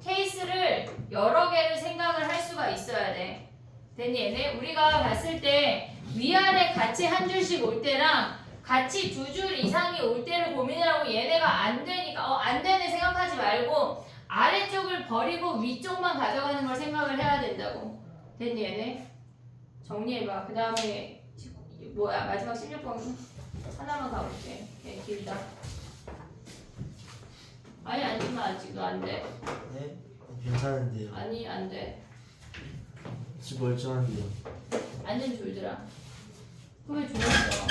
Speaker 1: 케이스를 여러 개를 생각을 할 수가 있어야 돼. 됐니 얘네? 우리가 봤을 때 위아래 같이 한 줄씩 올 때랑 같이 2줄 이상이 올 때를 고민하고 얘네가 안 되니까 안 되네 생각하지 말고 아래쪽을 버리고 위쪽만 가져가는 걸 생각을 해야 된다고. 됐니 얘네? 정리해봐. 그 다음에 뭐야 마지막 16번 하나만 가볼게. 네, 길다. 아니 아니면 아직도 안 돼.
Speaker 2: 네? 괜찮은데요.
Speaker 1: 아니 안 돼.
Speaker 2: 지금 멀쩡한데요.
Speaker 1: 완전 졸더라. 그왜 졸았어?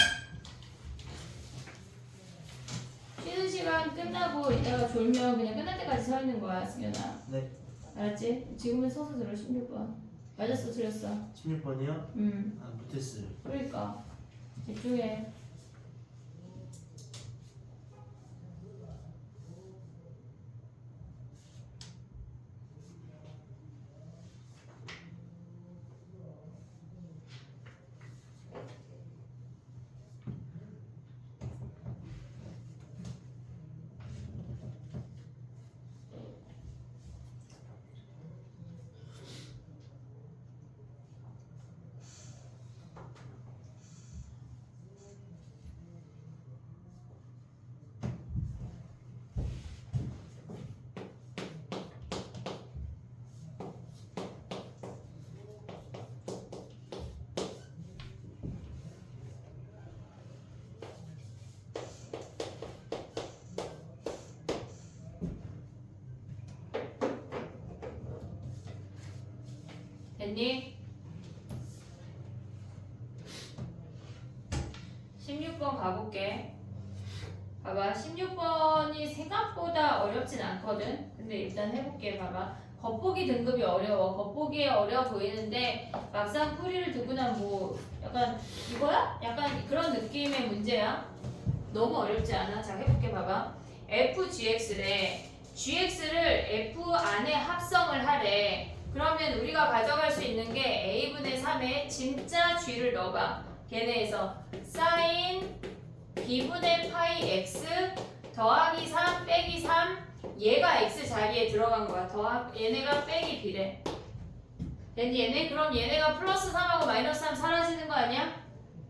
Speaker 1: 쉬는 시간 끝나고 이따가 졸면 그냥 끝날 때까지 서 있는 거야, 승현아.
Speaker 2: 네.
Speaker 1: 알았지? 지금은 서서 들어 16번. 맞았어, 틀렸어?
Speaker 2: 16번이요? 아 못했어요.
Speaker 1: 그러니까 집중해. 됐니? 16번 가볼게. 봐봐. 16번이 생각보다 어렵진 않거든. 근데 일단 해볼게. 봐봐. 겉보기 등급이 어려워. 겉보기에 어려워 보이는데 막상 풀이를 듣고 나면 뭐 약간 이거야? 약간 그런 느낌의 문제야. 너무 어렵지 않아. 자, 해볼게. 봐봐. FGX래. GX를 F 안에 합성을 하래. 그러면 우리가 가져갈 수 있는 게 A분의 3에 진짜 G를 넣어봐. 걔네에서 sin B분의 파이 X 더하기 3 빼기 3 얘가 X 자리에 들어간 거야. 얘네가 빼기 B래. 됐니 얘네? 그럼 얘네가 플러스 3하고 마이너스 3 사라지는 거 아니야?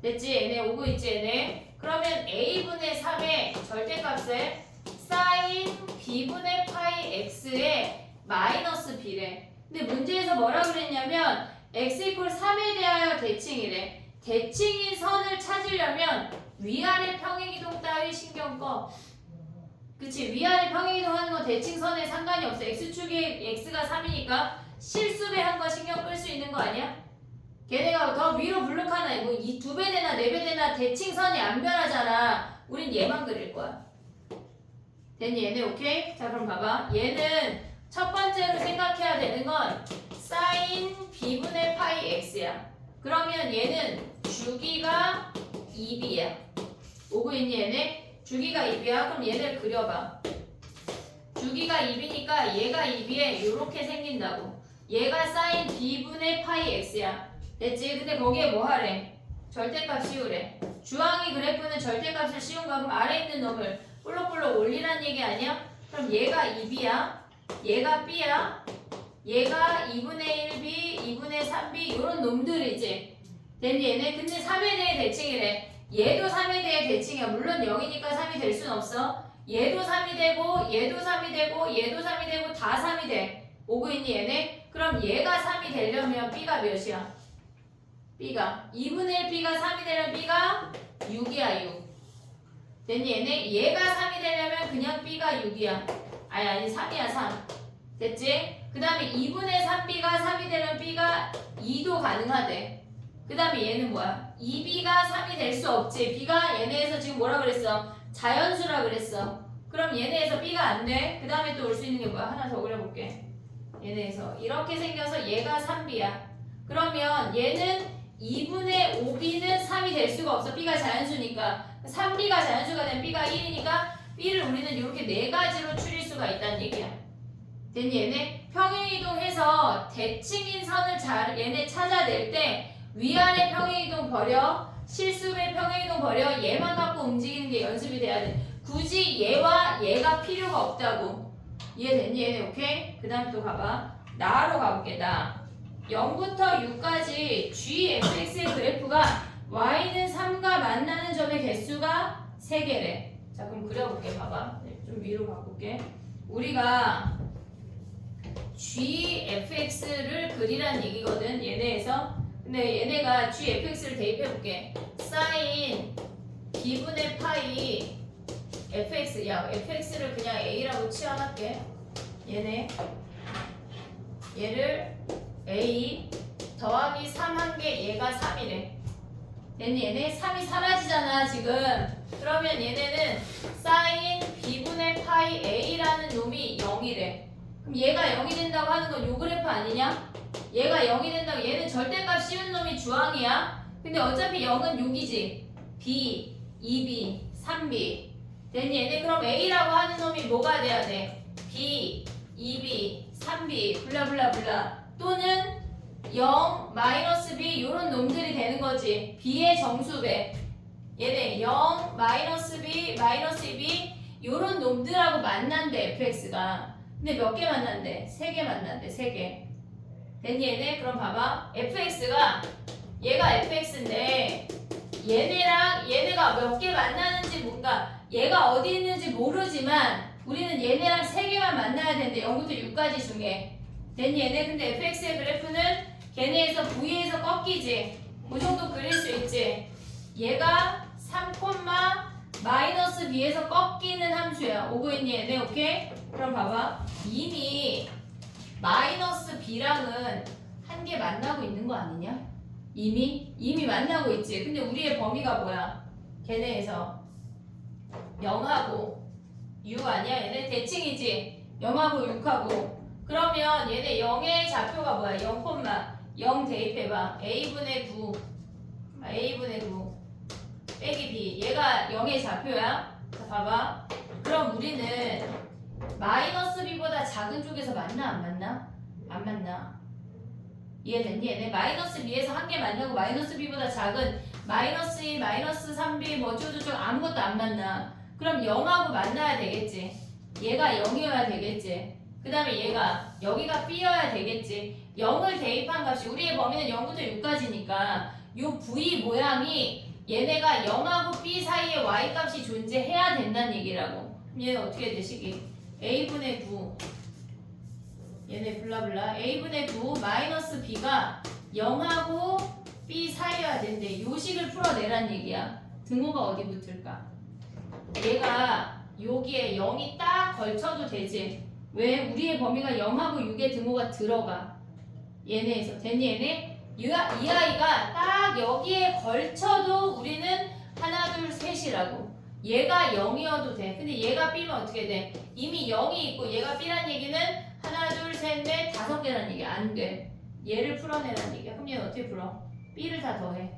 Speaker 1: 됐지? 얘네 오고 있지 얘네? 그러면 A분의 3의 절대값에 sin B분의 파이 X에 마이너스 B래. 근데 문제에서 뭐라 그랬냐면 x 이퀄 3에 대하여 대칭이래. 대칭인 선을 찾으려면 위아래 평행이동 따위 신경 꺼. 그치? 위아래 평행이동 하는 건 대칭선에 상관이 없어. x축에 x가 3이니까 실수배 한 거 신경 끌 수 있는 거 아니야? 걔네가 더 위로 블록하나 뭐 이 2배 되나 4배 되나 대칭선이 안 변하잖아. 우린 얘만 그릴 거야. 됐니 얘네? 오케이? 자 그럼 봐봐. 얘는 첫 번째로 생각해야 되는 건 sin b분의 파이 x야. 그러면 얘는 주기가 2b야. 오고 있니 얘네? 주기가 2b야. 그럼 얘를 그려봐. 주기가 2b니까 얘가 2b에 이렇게 생긴다고. 얘가 sin b분의 파이 x야. 됐지? 근데 거기에 뭐 하래? 절대값 씌우래. 주황이 그래프는 절대값을 씌운 거 그럼 아래 있는 놈을 볼록볼록 올리란 얘기 아니야? 그럼 얘가 2b야. 얘가 b야. 얘가 2분의 1b, 2분의 3b 이런 놈들이지. 됐니 얘네? 근데 3에 대해 대칭이래. 얘도 3에 대해 대칭이야. 물론 0이니까 3이 될 순 없어. 얘도 3이 되고 얘도 3이 되고 얘도 3이 되고 다 3이 돼. 오고 있니 얘네? 그럼 얘가 3이 되려면 b가 몇이야? b가 2분의 1b가 3이 되려면 b가 6이야 6. 됐니 얘네? 얘가 3이 되려면 그냥 b가 6이야. 아니 3이야 3. 됐지? 그 다음에 2분의 3b가 3이 되면 b가 2도 가능하대. 그 다음에 얘는 뭐야? 2b가 3이 될 수 없지. b가 얘네에서 지금 뭐라 그랬어? 자연수라 그랬어. 그럼 얘네에서 b가 안 돼. 그 다음에 또 올 수 있는 게 뭐야? 하나 더 그려볼게. 얘네에서 이렇게 생겨서 얘가 3b야. 그러면 얘는 2분의 5b는 3이 될 수가 없어. b가 자연수니까. 3b가 자연수가 되면 b가 1이니까 b를 우리는 이렇게 네 가지로 추릴 수가 있다는 얘기야. 됐니 얘네? 평행이동해서 대칭인 선을 얘네 찾아낼 때 위아래 평행이동 버려, 실수배 평행이동 버려, 얘만 갖고 움직이는 게 연습이 돼야 돼. 굳이 얘와 얘가 필요가 없다고. 이해됐니 얘네? 오케이? 그 다음 또 가봐. 나로 가볼게. 나 0부터 6까지 gfx의 그래프가 y는 3과 만나는 점의 개수가 3개래. 자 그럼 그려볼게. 봐봐. 좀 위로 바꿀게. 우리가 gfx를 그리란 얘기거든 얘네에서. 근데 얘네가 gfx를 대입해볼게. sin b분의 파이 fx. 야 fx를 그냥 a라고 치환할게. 얘를 a 더하기 3 한 게 얘가 3이래. 얘네 3이 사라지잖아 지금. 그러면 얘네는 sin b분의 파이 a라는 놈이 0이래. 그럼 얘가 0이 된다고 하는 건 요 그래프 아니냐? 얘가 0이 된다고. 얘는 절대값 씌운 놈이 주황이야. 근데 어차피 0은 6이지. b, 2b, 3b. 됐니 얘네? 그럼 a라고 하는 놈이 뭐가 돼야 돼? b, 2b, 3b 블라블라블라 또는 0, 마이너스 b 요런 놈들이 되는 거지. b의 정수배. 얘네 0, 마이너스 b, 마이너스 2b 요런 놈들하고 만난대 fx가. 근데 몇 개 만난대? 3개 만난대. 3개. 됐니 얘네? 그럼 봐봐. fx가 얘가 fx인데 얘네랑 얘네가 몇 개 만나는지 뭔가 얘가 어디 있는지 모르지만 우리는 얘네랑 3개만 만나야 되는데 0부터 6까지 중에. 됐니 얘네? 근데 fx의 그래프는 걔네에서 v에서 꺾이지. 그 정도 그릴 수 있지. 얘가 3, 마이너스 b에서 꺾이는 함수야. 오고 있니 얘네? 오케이? 그럼 봐봐. 이미 마이너스 b랑은 한 개 만나고 있는 거 아니냐? 이미 만나고 있지. 근데 우리의 범위가 뭐야? 걔네에서 0하고 6 아니야? 얘네 대칭이지. 0하고 6하고 그러면 얘네 0의 좌표가 뭐야? 0, 대입해봐. a분의 9 a분의 9 빼기 b 얘가 0의 좌표야. 자 봐봐. 그럼 우리는 마이너스 b보다 작은 쪽에서 만나 안 만나? 안 만나. 이해됐니? 얘네 마이너스 b에서 한 개 만나고 마이너스 b보다 작은 마이너스 2, 마이너스 3b 뭐 어쩌고저쩌고 아무것도 안 만나. 그럼 0하고 만나야 되겠지. 얘가 0이어야 되겠지. 그 다음에 얘가 여기가 b여야 되겠지. 0을 대입한 값이 우리의 범위는 0부터 6까지니까 요 v 모양이 얘네가 0하고 b 사이에 y 값이 존재해야 된다는 얘기라고. 그럼 얘는 어떻게 되시기? a분의 9 얘네 블라블라 a분의 9 마이너스 b가 0하고 b 사이여야 되는데 요 식을 풀어내란 얘기야. 등호가 어디 붙을까? 얘가 여기에 0이 딱 걸쳐도 되지. 왜? 우리의 범위가 0하고 6의 등호가 들어가. 얘네에서 됐니 얘네? 이 아이가 딱 여기에 걸쳐도 우리는 하나 둘 셋이라고. 얘가 0이어도 돼. 근데 얘가 b면 어떻게 돼? 이미 0이 있고 얘가 b란 얘기는 하나 둘 셋 넷 다섯 개란 얘기야. 안 돼. 얘를 풀어내란 얘기야. 그럼 얘는 어떻게 풀어? b를 다 더해.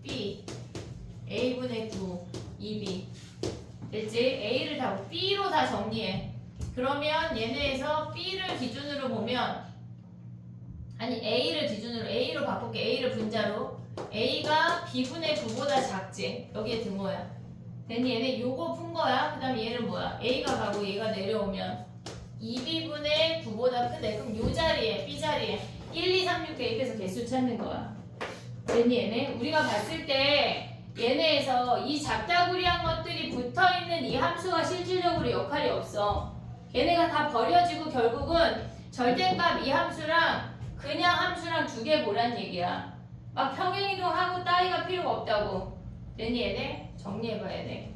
Speaker 1: b a분의 9 2b 됐지? a를 다 b로 다 정리해. 그러면 얘네에서 b를 기준으로 보면 아니 a를 기준으로 a로 바꿀게. a를 분자로 a가 b분의 9보다 작지. 여기에 등호야. 됐니? 얘네 요거 푼 거야. 그 다음에 얘는 뭐야? a가 가고 얘가 내려오면 2b분의 9보다 크대. 그럼 요 자리에 b 자리에 1, 2, 3, 6 대입해서 개수 찾는 거야. 됐니? 얘네 우리가 봤을 때 얘네에서 이 잡다구리한 것들이 붙어있는 이 함수가 실질적으로 역할이 없어. 얘네가 다 버려지고 결국은 절대값 이 함수랑 그냥 함수랑 두 개 보란 얘기야. 막 평행이동하고 따위가 필요가 없다고. 됐니 얘네? 정리해봐 얘네.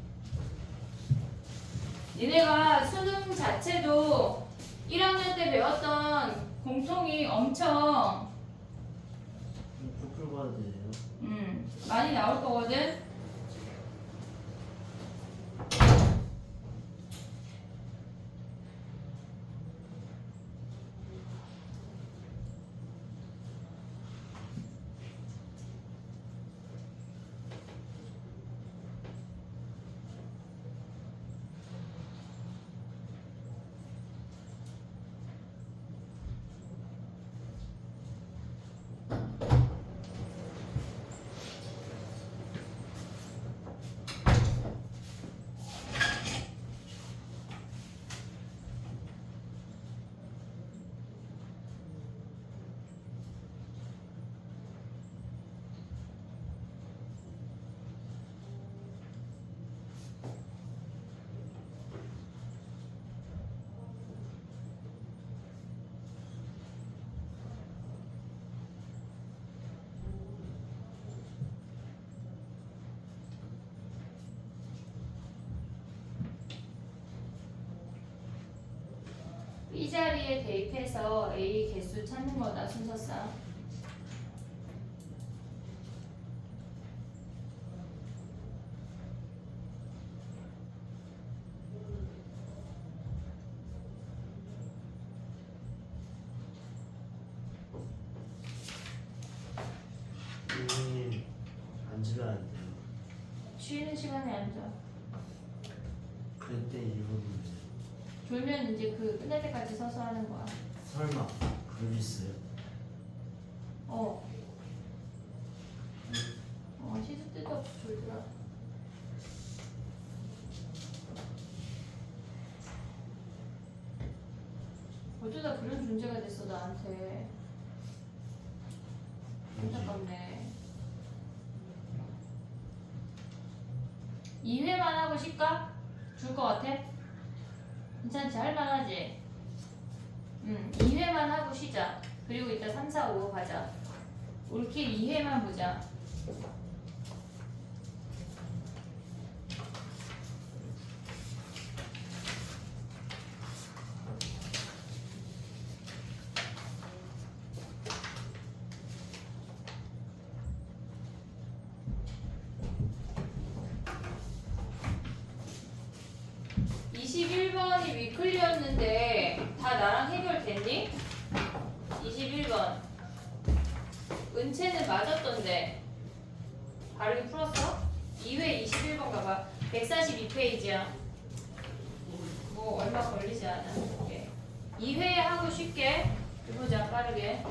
Speaker 1: 얘네가 수능 자체도 1학년 때 배웠던 공통이 엄청
Speaker 2: 부풀 봐도 돼요?
Speaker 1: 많이 나올 거거든. B 자리에 대입해서 A 개수 찾는 거다 순서상.
Speaker 2: 선생님 앉으면 안 돼요.
Speaker 1: 쉬는 시간에 앉아.
Speaker 2: 그때 이분인데
Speaker 1: 졸면 이제 그 끝날 때까지 서서 하는 거야.
Speaker 2: 설마 그럴 있어요?
Speaker 1: 시도 때도 없이 졸더라. 어쩌다 그런 존재가 됐어 나한테. 안타깝네. 2회만 하고 쉴까? 줄 것 같아? 괜찮지? 할만하지? 2회만 하고 쉬자. 그리고 이따 3, 4, 5 가자. 올킬 2회만 보자. (21번이) 위클리였는데 다 나랑 해결됐니? 21번. 은채는 맞았던데. 바르게 풀었어? 2회 21번 가봐. 142페이지야. 뭐 얼마 걸리지 않아. 2회 하고 쉽게 해보자. 빠르게.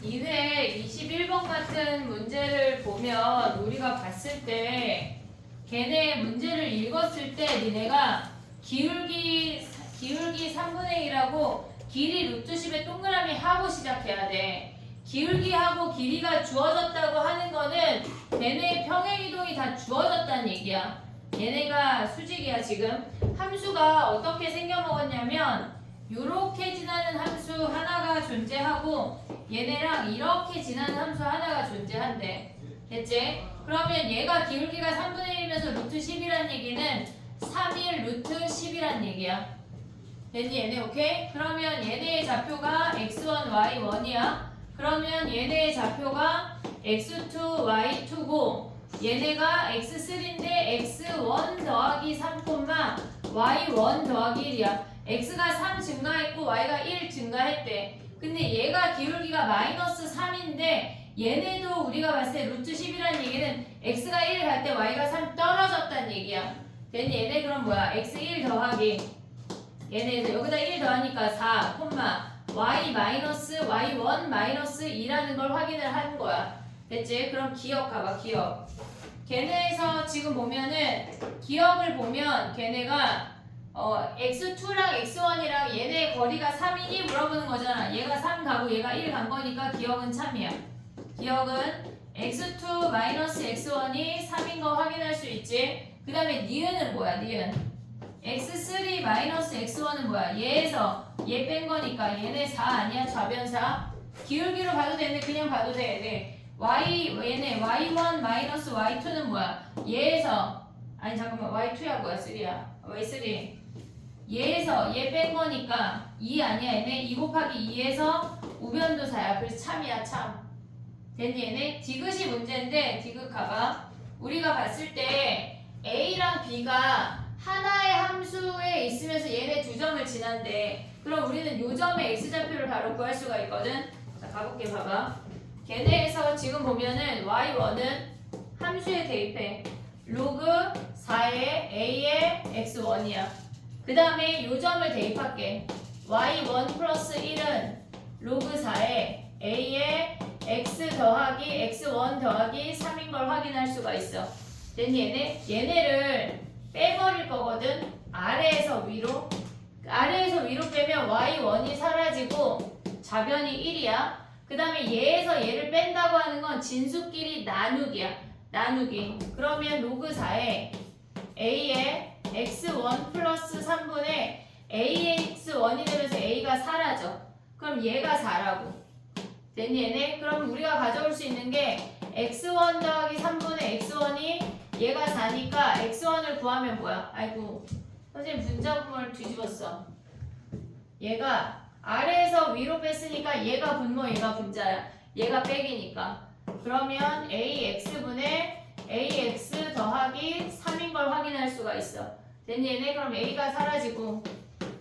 Speaker 1: 이회 21번 같은 문제를 보면 우리가 봤을 때 걔네 문제를 읽었을 때 니네가 기울기 3분의 1하고 길이 루트 10에 동그라미 하고 시작해야 돼. 기울기하고 길이가 주어졌다고 하는 거는 걔네의 평행이동이 다 주어졌다는 얘기야. 얘네가 수직이야 지금. 함수가 어떻게 생겨먹었냐면 요렇게 지나는 함수 하나가 존재하고 얘네랑 이렇게 지나는 함수 하나가 존재한대. 됐지? 그러면 얘가 기울기가 3분의 1이면서 루트 10이란 얘기는 3일 루트 10이란 얘기야. 됐니 얘네 오케이? 그러면 얘네의 좌표가 x1, y1이야. 그러면 얘네의 좌표가 x2, y2고 얘네가 x3인데 x1 더하기 3, y1 더하기 1이야. x가 3 증가했고 y가 1 증가했대. 근데 얘가 기울기가 마이너스 3인데 얘네도 우리가 봤을 때 루트 10이라는 얘기는 x가 1 갈 때 y가 3 떨어졌다는 얘기야. 됐니? 얘네 그럼 뭐야? x1 더하기 얘네 여기다 1 더하니까 4, y 마이너스 y1 마이너스 2라는 걸 확인을 하는 거야. 됐지? 그럼 기억 가봐. 기억. 걔네에서 지금 보면은 기억을 보면 걔네가 x2랑 x1이랑 얘네 거리가 3이니 물어보는 거잖아. 얘가 3 가고 얘가 1 간 거니까 기억은 참이야. 기억은 x2 마이너스 x1이 3인 거 확인할 수 있지. 그 다음에 니은은 뭐야? 니은 x3 마이너스 x1은 뭐야? 얘에서 얘 뺀 거니까 얘네 4 아니야? 좌변사. 기울기로 봐도 되는데 그냥 봐도 돼. 얘네 얘네 y1 마이너스 y2는 뭐야? 얘에서 아니 잠깐만 y2야 뭐야? 3야 y3 얘에서 얘 뺀 거니까 2 아니야? 얘네 2 곱하기 2에서 우변도사야. 그래서 참이야 참. 됐니? 얘네 디귿이 문제인데 디귿 가봐. 우리가 봤을 때 A랑 B가 하나의 함수에 있으면서 얘네 두 점을 지난대. 그럼 우리는 요 점의 x좌표를 바로 구할 수가 있거든. 자 가볼게. 봐봐. 걔네에서 지금 보면은 y1은 함수에 대입해. 로그 4의 a의 x1이야. 그 다음에 요 점을 대입할게. y1 플러스 1은 로그 4의 a의 x 더하기 x1 더하기 3인 걸 확인할 수가 있어. 됐니? 얘네를 빼버릴 거거든. 아래에서 위로 빼면 y1이 사라지고 좌변이 1이야. 그 다음에 얘에서 얘를 뺀다고 하는 건 진수끼리 나누기야. 나누기. 그러면 로그 4에 a의 x1 플러스 3분의 ax1이 되면서 a가 사라져. 그럼 얘가 4라고. 됐니 얘네? 그럼 우리가 가져올 수 있는 게 x1 더하기 3분의 x1이 얘가 4니까 x1을 구하면 뭐야? 아이고 선생님 분자분모를 뒤집었어. 얘가 아래에서 위로 뺐으니까 얘가 분모 얘가 분자야. 얘가 빼기니까. 그러면 ax분의 ax 더하기 3인 걸 확인할 수가 있어. 됐니 얘네? 그럼 a가 사라지고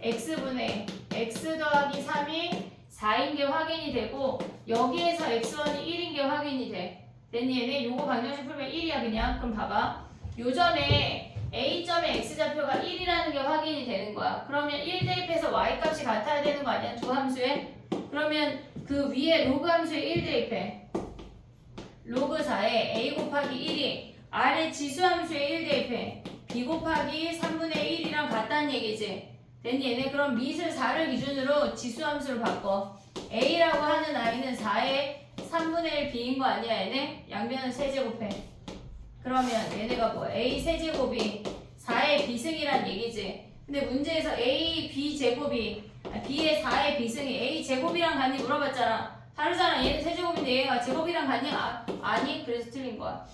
Speaker 1: x분의 x 더하기 3이 4인 게 확인이 되고 여기에서 x1이 1인 게 확인이 돼. 됐니 얘네? 요거 방정식 풀면 1이야 그냥. 그럼 봐봐. 요 점에 A점의 x좌표가 1이라는 게 확인이 되는 거야. 그러면 1 대입해서 y값이 같아야 되는 거 아니야? 두 함수에? 그러면 그 위에 로그 함수에 1 대입해. 로그 4에 a 곱하기 1이 아래 지수 함수에 1 대입해. b 곱하기 3분의 1이랑 같다는 얘기지. 됐니 얘네? 그럼 밑을 4를 기준으로 지수 함수로 바꿔. a라고 하는 i는 4의 3분의 1 b인 거 아니야 얘네? 양변은 세제곱해. 그러면 얘네가 뭐야? a 세제곱이 4의 b승이란 얘기지. 근데 문제에서 a b 제곱이 b의 4의 b승이 a 제곱이랑 같니 물어봤잖아. 다르잖아. 얘는 세제곱인데 얘가 제곱이랑 같니? 아니. 그래서 틀린 거야.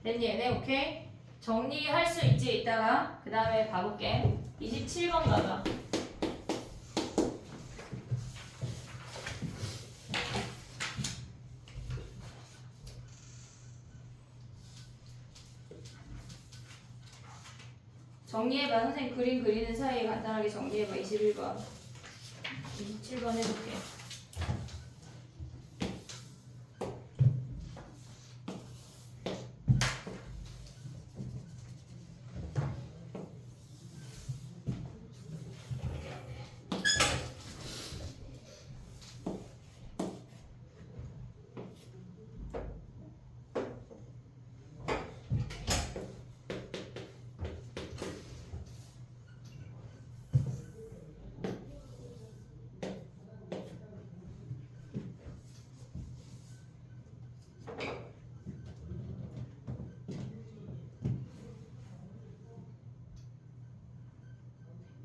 Speaker 1: 됐니 얘네? 오케이? 정리할 수 있지 이따가. 그 다음에 봐볼게. 27번 가봐. 정리해봐. 선생님 그림 그리는 사이에 간단하게 정리해봐. 21번. 27번 해볼게.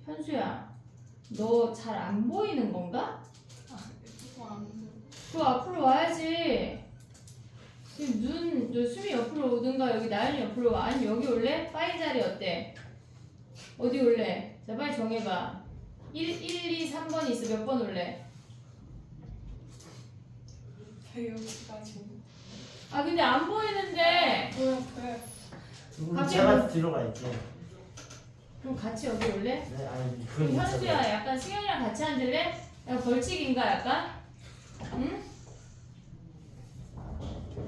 Speaker 1: 현수야, 너 잘 안 보이는 건가? 그 앞으로 와야지. 지금 너 수미 옆으로 오든가 여기 나연이 옆으로 와. 아니 여기 올래? 파이 자리 어때? 어디 올래? 자 빨리 정해봐. 1, 2, 3번 있어. 몇 번 올래?
Speaker 4: 여기까지.
Speaker 1: 아 근데 안 보이는데. 갑자기
Speaker 2: 제가 뒤로 갈게.
Speaker 1: 그럼 같이 여기 올래?
Speaker 2: 네, 아니
Speaker 1: 그럼
Speaker 2: 그건
Speaker 1: 현수야 약간 승현이랑 같이 앉을래? 약간 벌칙인가 약간? 응?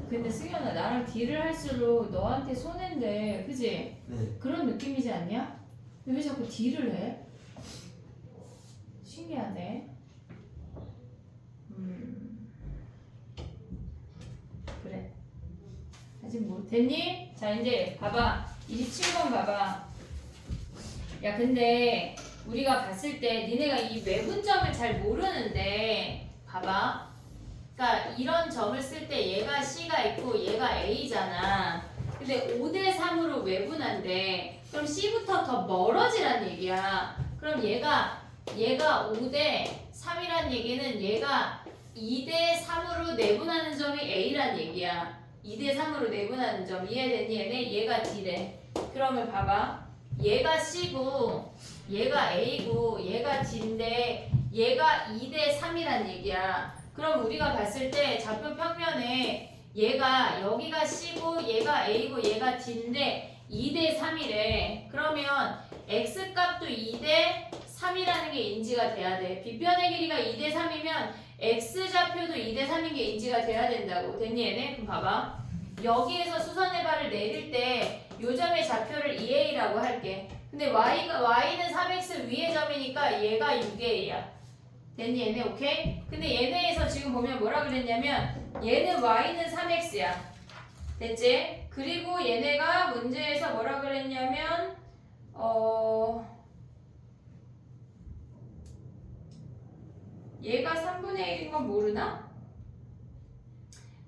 Speaker 1: 근데 승현아 나랑 딜을 할수록 너한테 손해인데 그지?
Speaker 2: 네.
Speaker 1: 그런 느낌이지 않냐? 근데 왜 자꾸 딜을 해? 신기하네. 그래. 아직 뭐 됐니? 자 이제 봐봐. 27번 봐봐. 야 근데 우리가 봤을 때 니네가 이 외분점을 잘 모르는데 봐봐. 그러니까 이런 점을 쓸 때 얘가 C가 있고 얘가 A잖아. 근데 5대3으로 외분한데 그럼 C부터 더 멀어지란 얘기야. 그럼 얘가 5대3이란 얘기는 얘가 2대3으로 내분하는 점이 A란 얘기야. 2대3으로 내분하는 점 이해됐니? 얘가 D래. 그러면 봐봐. 얘가 C고 얘가 A고 얘가 D인데 얘가 2대3이란 얘기야. 그럼 우리가 봤을 때 좌표 평면에 얘가 여기가 C고 얘가 A고 얘가 D인데 2대3이래. 그러면 X값도 2대3이라는 게 인지가 돼야 돼. 빗변의 길이가 2대3이면 X좌표도 2대3인 게 인지가 돼야 된다고. 됐니 얘네? 그럼 봐봐. 여기에서 수선의 발을 내릴 때 요점의 좌표를 2A라고 할게. 근데 Y는 3X 위의 점이니까 얘가 6A야. 됐니 얘네? 오케이? 근데 얘네에서 지금 보면 뭐라 그랬냐면 얘는 Y는 3X야. 됐지? 그리고 얘네가 문제에서 뭐라 그랬냐면 얘가 3분의 1인 건 모르나?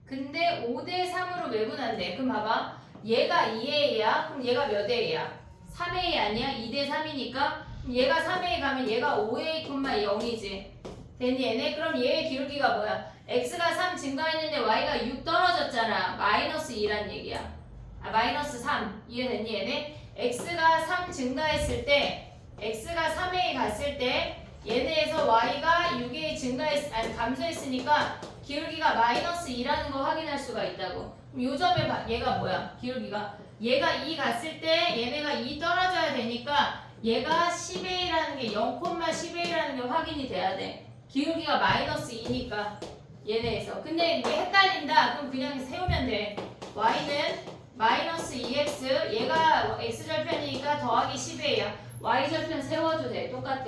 Speaker 1: 근데 5대3으로 외분한대. 그럼 봐봐. 얘가 2A야. 그럼 얘가 몇 A야? 3A 아니야? 2대3이니까. 그럼 얘가 3A 가면 얘가 5A, 0이지. 됐니 얘네? 그럼 얘의 기울기가 뭐야? X가 3 증가했는데 Y가 6 떨어졌잖아. 마이너스 2란 얘기야. 마이너스 3. 이해됐니 얘네? X가 3 증가했을 때 X가 3A 갔을 때 얘네에서 Y가 6A 감소했으니까 기울기가 마이너스 2라는 거 확인할 수가 있다고. 그럼 요 점에 얘가 뭐야? 기울기가 얘가 2 갔을 때 얘네가 2 떨어져야 되니까 얘가 10A라는 게 0,10A라는 게 확인이 돼야 돼. 기울기가 마이너스 2니까 얘네에서. 근데 이게 헷갈린다. 그럼 그냥 세우면 돼. Y는 마이너스 2X 얘가 X절편이니까 더하기 10A야. Y절편 세워도 돼. 똑같아.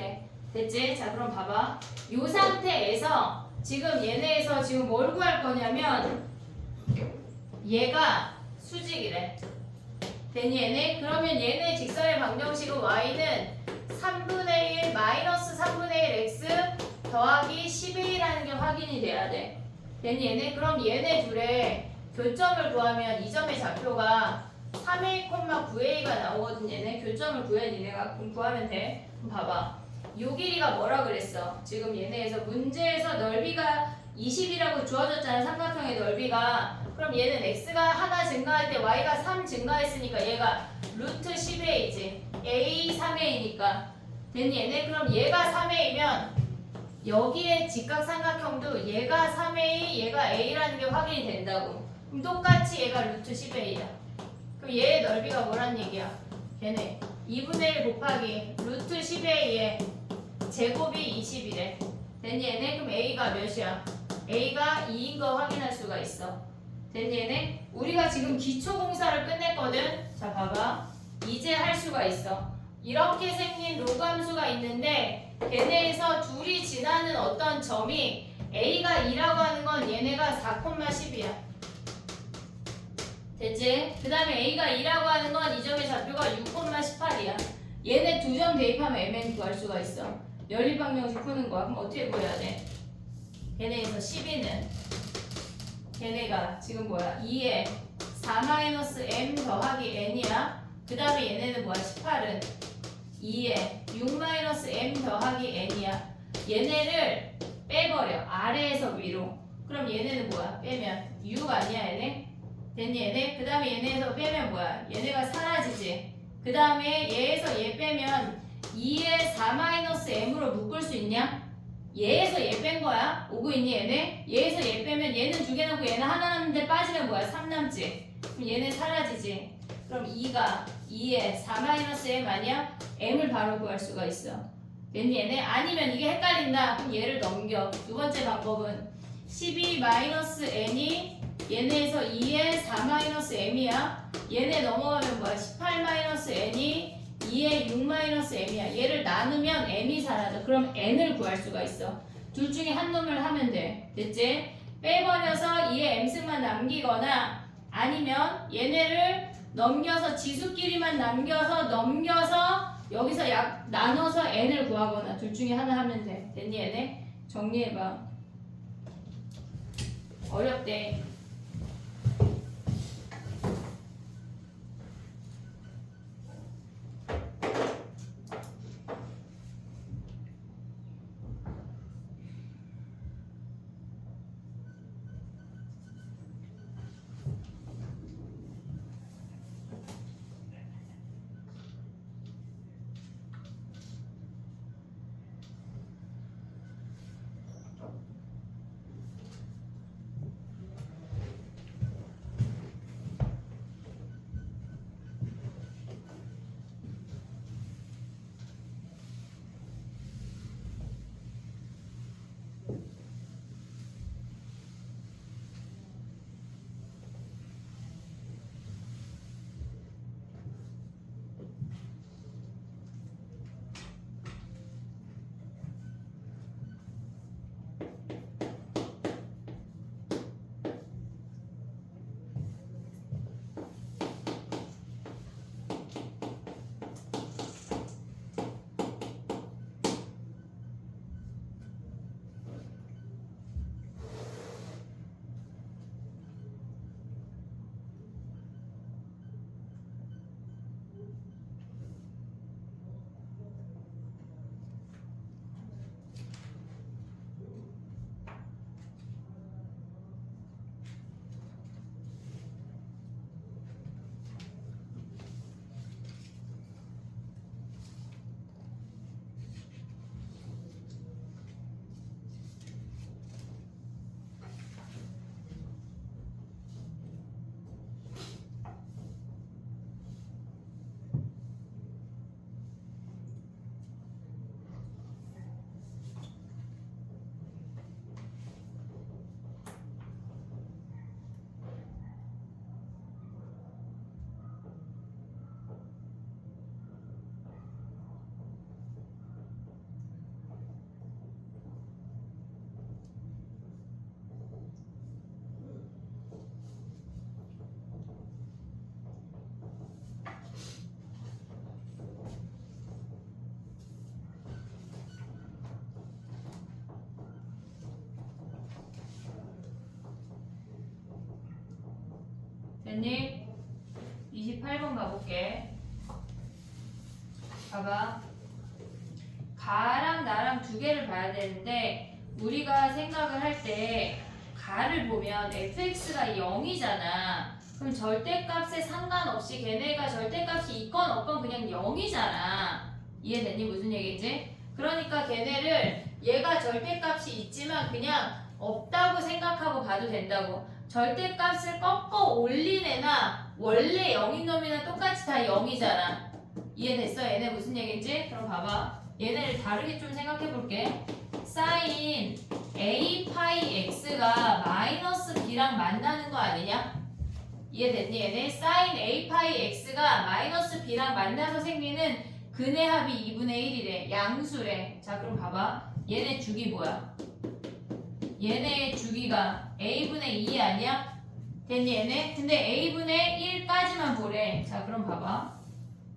Speaker 1: 됐지? 자 그럼 봐봐. 요 상태에서 지금 얘네에서 지금 뭘 구할 거냐면 얘가 수직이래. 됐니 얘네? 그러면 얘네 직선의 방정식은 Y는 3분의 1 마이너스 3분의 1 X 더하기 10A라는 게 확인이 돼야 돼. 됐니 얘네? 그럼 얘네 둘의 교점을 구하면 이 점의 좌표가 3A, 9A가 나오거든 얘네. 교점을 구해 니네가. 그럼 구하면 돼. 그럼 봐봐. 요 길이가 뭐라 그랬어? 지금 얘네에서 문제에서 넓이가 20이라고 주어졌잖아. 삼각형의 넓이가. 그럼 얘는 x가 하나 증가할 때 y가 3 증가했으니까 얘가 루트 10a지. a 3a니까 됐니 얘네? 그럼 얘가 3a면 여기에 직각삼각형도 얘가 3a, 얘가 a라는 게 확인이 된다고. 그럼 똑같이 얘가 루트 10a야. 그럼 얘의 넓이가 뭐란 얘기야? 걔네 2분의 1 곱하기 루트 10a의 제곱이 20이래. 됐니 얘네? 그럼 a가 몇이야? a가 2인 거 확인할 수가 있어. 됐니 얘네? 우리가 지금 기초공사를 끝냈거든. 자 봐봐. 이제 할 수가 있어. 이렇게 생긴 로그 함수가 있는데 걔네에서 둘이 지나는 어떤 점이 a가 2라고 하는 건 얘네가 4,10이야. 됐지? 그 다음에 a가 2라고 하는 건 이 점의 좌표가 6,18이야. 얘네 두 점 대입하면 mn 구할 수가 있어. 연립방정식 푸는 거야. 그럼 어떻게 구해야 돼? 걔네에서 12는 걔네가 지금 뭐야? 2에 4-m 더하기 n이야. 그 다음에 얘네는 뭐야? 18은 2에 6-m 더하기 n이야. 얘네를 빼버려. 아래에서 위로. 그럼 얘네는 뭐야? 빼면 6 아니야 얘네? 됐니 얘네? 그 다음에 얘네에서 빼면 뭐야? 얘네가 사라지지. 그 다음에 얘에서 얘 빼면 2에 4-m으로 묶을 수 있냐? 얘에서 얘 뺀 거야. 오고 있니 얘네? 얘에서 얘 빼면 얘는 2개 남고 얘는 하나 남는데 빠지면 뭐야? 3 남지. 그럼 얘는 사라지지. 그럼 2가 2에 4-m 아니야? m을 바로 구할 수가 있어. 됐니 얘네? 아니면 이게 헷갈린다. 그럼 얘를 넘겨. 두 번째 방법은 12-n이 얘네에서 2에 4-m이야. 얘네 넘어가면 뭐야? 18-n이 2에 6-m이야. 얘를 나누면 m이 사라져. 그럼 n을 구할 수가 있어. 둘 중에 한 놈을 하면 돼. 됐지? 빼버려서 2에 m승만 남기거나 아니면 얘네를 넘겨서 지수끼리만 넘겨서 여기서 나눠서 n을 구하거나 둘 중에 하나 하면 돼. 됐니 얘네? 정리해봐. 어렵대. 됐니? 28번 가볼게. 봐봐. 가랑 나랑 두 개를 봐야 되는데 우리가 생각을 할 때 가를 보면 fx가 0이잖아. 그럼 절대값에 상관없이 걔네가 절대값이 있건 없건 그냥 0이잖아. 이해됐니? 무슨 얘기인지? 그러니까 걔네를 얘가 절대값이 있지만 그냥 없다고 생각하고 봐도 된다고. 절대값을 꺾어 올린 애나 원래 0인 놈이나 똑같이 다 0이잖아. 이해됐어? 얘네 무슨 얘기인지? 그럼 봐봐. 얘네를 다르게 좀 생각해 볼게. 사인 a 파이 x가 마이너스 b랑 만나는 거 아니냐? 이해됐니? 얘네 사인 a 파이 x가 마이너스 b랑 만나서 생기는 근의 합이 2분의 1이래. 양수래. 자 그럼 봐봐. 얘네 주기 뭐야? 얘네의 주기가 a분의 2 아니야? 됐니 얘네? 근데 a분의 1까지만 보래. 자 그럼 봐봐.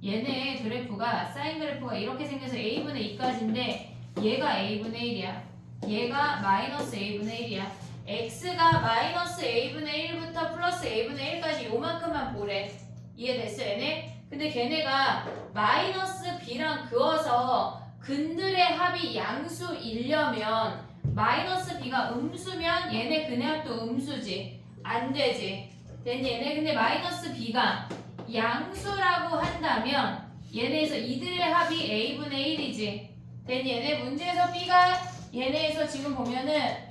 Speaker 1: 얘네 그래프가 사인 그래프가 이렇게 생겨서 a분의 2까지인데 얘가 a분의 1이야. 얘가 마이너스 a분의 1이야. x가 마이너스 a분의 1부터 플러스 a분의 1까지 요만큼만 보래. 이해됐어 얘네? 근데 걔네가 마이너스 b랑 그어서 근들의 합이 양수이려면 마이너스 b가 음수면 얘네 근의 합도 음수지. 안 되지. 됐니 얘네? 근데 마이너스 b가 양수라고 한다면 얘네에서 이들의 합이 a분의 1이지. 됐니 얘네? 문제에서 b가 얘네에서 지금 보면은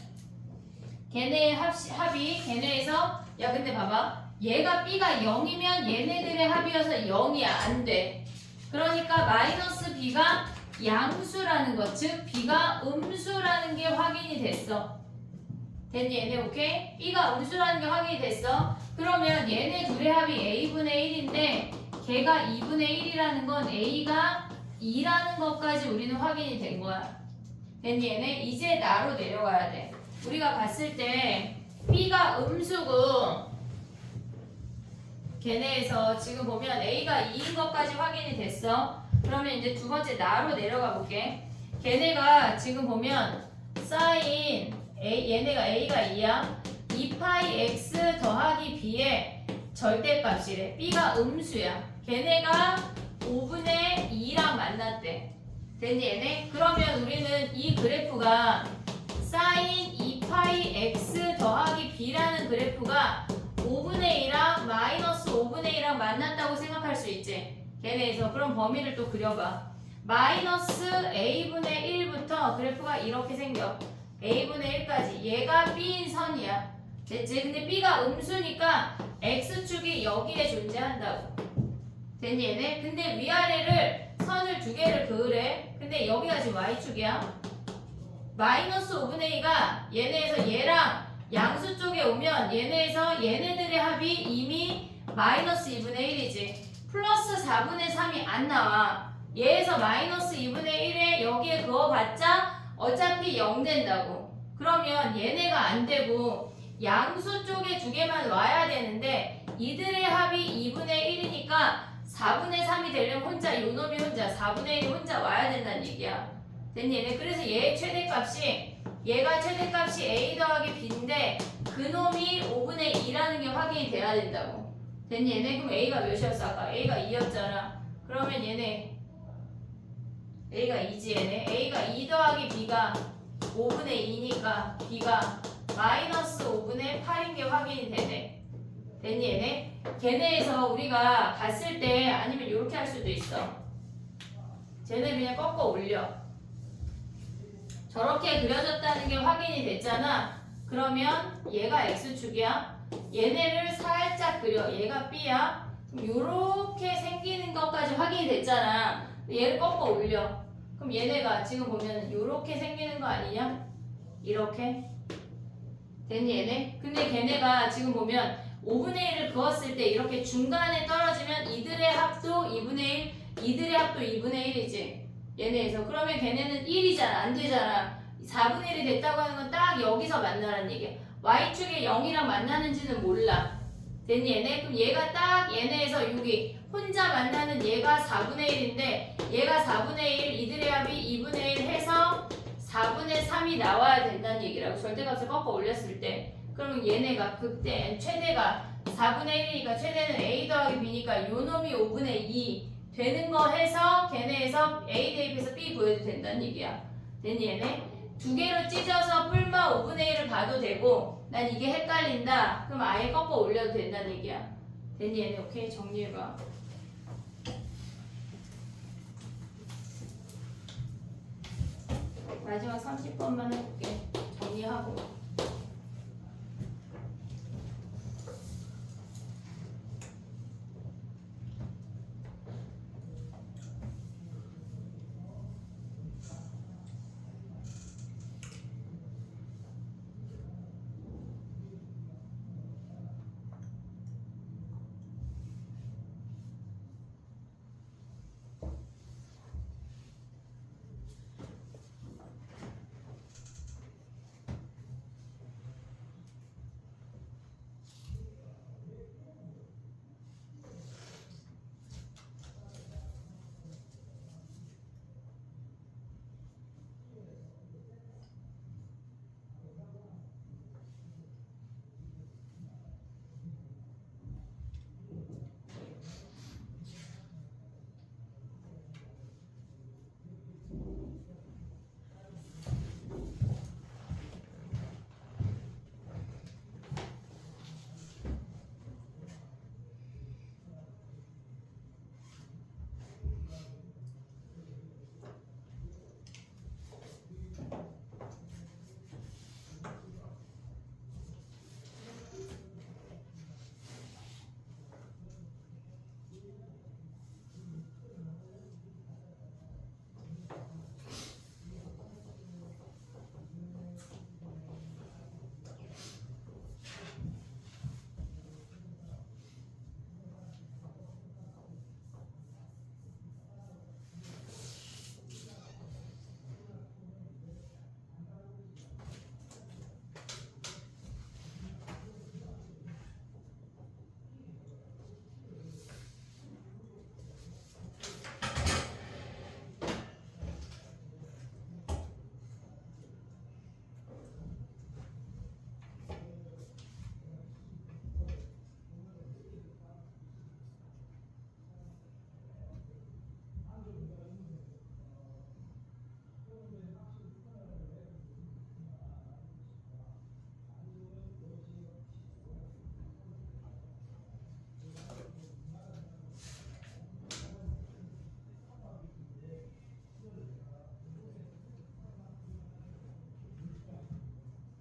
Speaker 1: 걔네의 합이 걔네에서 야 근데 봐봐. 얘가 b가 0이면 얘네들의 합이어서 0이야. 안 돼. 그러니까 마이너스 b가 양수라는 것, 즉 b가 음수라는 게 확인이 됐어. 됐니 얘네? 오케이? b가 음수라는 게 확인이 됐어. 그러면 얘네 둘의 합이 a분의 1인데 걔가 2분의 1이라는 건 a가 2라는 것까지 우리는 확인이 된 거야. 됐니 얘네? 이제 나로 내려가야 돼. 우리가 봤을 때 b가 음수고 걔네에서 지금 보면 a가 2인 것까지 확인이 됐어. 그러면 이제 두 번째 나로 내려가 볼게. 걔네가 지금 보면 사인 얘네가 a가 2야. 2파이 x 더하기 b의 절대값이래. b가 음수야. 걔네가 5분의 2랑 만났대. 됐니 얘네? 그러면 우리는 이 그래프가 사인 2파이 x 더하기 b라는 그래프가 5분의 2랑 마이너스 5분의 2랑 만났다고 생각할 수 있지. 걔네에서 그럼 범위를 또 그려봐. 마이너스 a분의 1부터 그래프가 이렇게 생겨. a분의 1까지. 얘가 b인 선이야. 됐지? 근데 b가 음수니까 x축이 여기에 존재한다고. 됐니 얘네? 근데 위아래를 선을 두 개를 그으래. 근데 여기가 지금 y축이야. 마이너스 5분의 2가 얘네에서 얘랑 양수 쪽에 오면 얘네에서 얘네들의 합이 이미 마이너스 2분의 1이지. 플러스 4분의 3이 안 나와. 얘에서 마이너스 2분의 1에 여기에 그어봤자 어차피 0 된다고. 그러면 얘네가 안 되고 양수 쪽에 두 개만 와야 되는데 이들의 합이 2분의 1이니까 4분의 3이 되려면 혼자 요놈이 혼자 4분의 1이 혼자 와야 된다는 얘기야. 됐니 얘네? 그래서 얘의 최대값이 얘가 최대값이 a 더하기 b인데 그놈이 5분의 2라는 게 확인이 돼야 된다고. 됐니 얘네? 그럼 a가 몇이었어? 아까 a가 2였잖아. 그러면 얘네 a가 2지 얘네. a가 2 더하기 b가 5분의 2니까 b가 마이너스 5분의 8인 게 확인이 되네. 됐니 얘네? 걔네에서 우리가 봤을 때 아니면 이렇게 할 수도 있어. 쟤네 그냥 꺾어 올려. 저렇게 그려졌다는 게 확인이 됐잖아. 그러면 얘가 x축이야. 얘네를 살짝 그려. 얘가 b야. 요렇게 생기는 것까지 확인이 됐잖아. 얘를 꺾어 올려. 그럼 얘네가 지금 보면 요렇게 생기는 거 아니냐? 이렇게. 됐니 얘네? 근데 걔네가 지금 보면 5분의 1을 그었을 때 이렇게 중간에 떨어지면 이들의 합도 2분의 1, 이들의 합도 2분의 1이지. 얘네에서. 그러면 걔네는 1이잖아. 안 되잖아. 4분의 1이 됐다고 하는 건 딱 여기서 만나라는 얘기야. y축에 0이랑 만나는지는 몰라. 됐니 얘네? 그럼 얘가 딱 얘네에서 여기 혼자 만나는 얘가 4분의 1인데 얘가 4분의 1, 이들의 합이 2분의 1 해서 4분의 3이 나와야 된다는 얘기라고. 절대값을 꺾어 올렸을 때. 그러면 얘네가 그때 최대가 4분의 1이니까 최대는 a 더하기 b니까 요놈이 5분의 2 되는 거 해서 걔네에서 a 대입해서 b 구해도 된다는 얘기야. 됐니 얘네? 두 개로 찢어서 뿔마 5분의 1을 봐도 되고 난 이게 헷갈린다. 그럼 아예 꺾어 올려도 된다는 얘기야. 됐니 얘네? 오케이 정리해봐. 마지막 30번만 해볼게. 정리하고.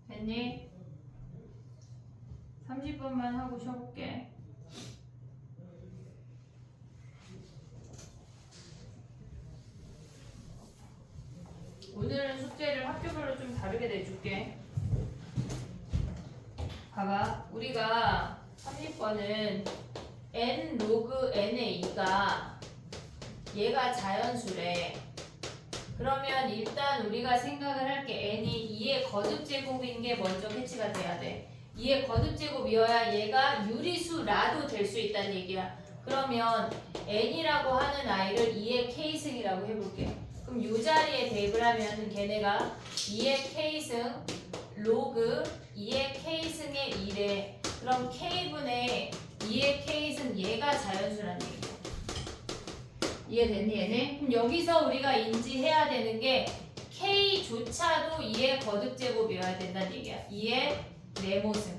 Speaker 1: 됐니? 30분만 하고 쉬어볼게. 오늘은 숙제를 학교별로 좀 다르게 내줄게. 봐봐. 우리가 30번은 n 로그 n의 2가 얘가 자연수래. 그러면 일단 우리가 생각을 할 게 n이 2의 거듭제곱인 게 먼저 캐치가 돼야 돼. 2의 거듭제곱이어야 얘가 유리수라도 될 수 있다는 얘기야. 그러면 n이라고 하는 아이를 2의 k승이라고 해볼게. 그럼 이 자리에 대입을 하면 걔네가 2의 k승 로그 2의 k승의 2래. 그럼 k분의 2의 k승 얘가 자연수라는 얘기야. 이해됐니 얘네? 그럼 여기서 우리가 인지해야 되는 게 K조차도 2의 거듭제곱이어야 된다는 얘기야. 2의 네모승.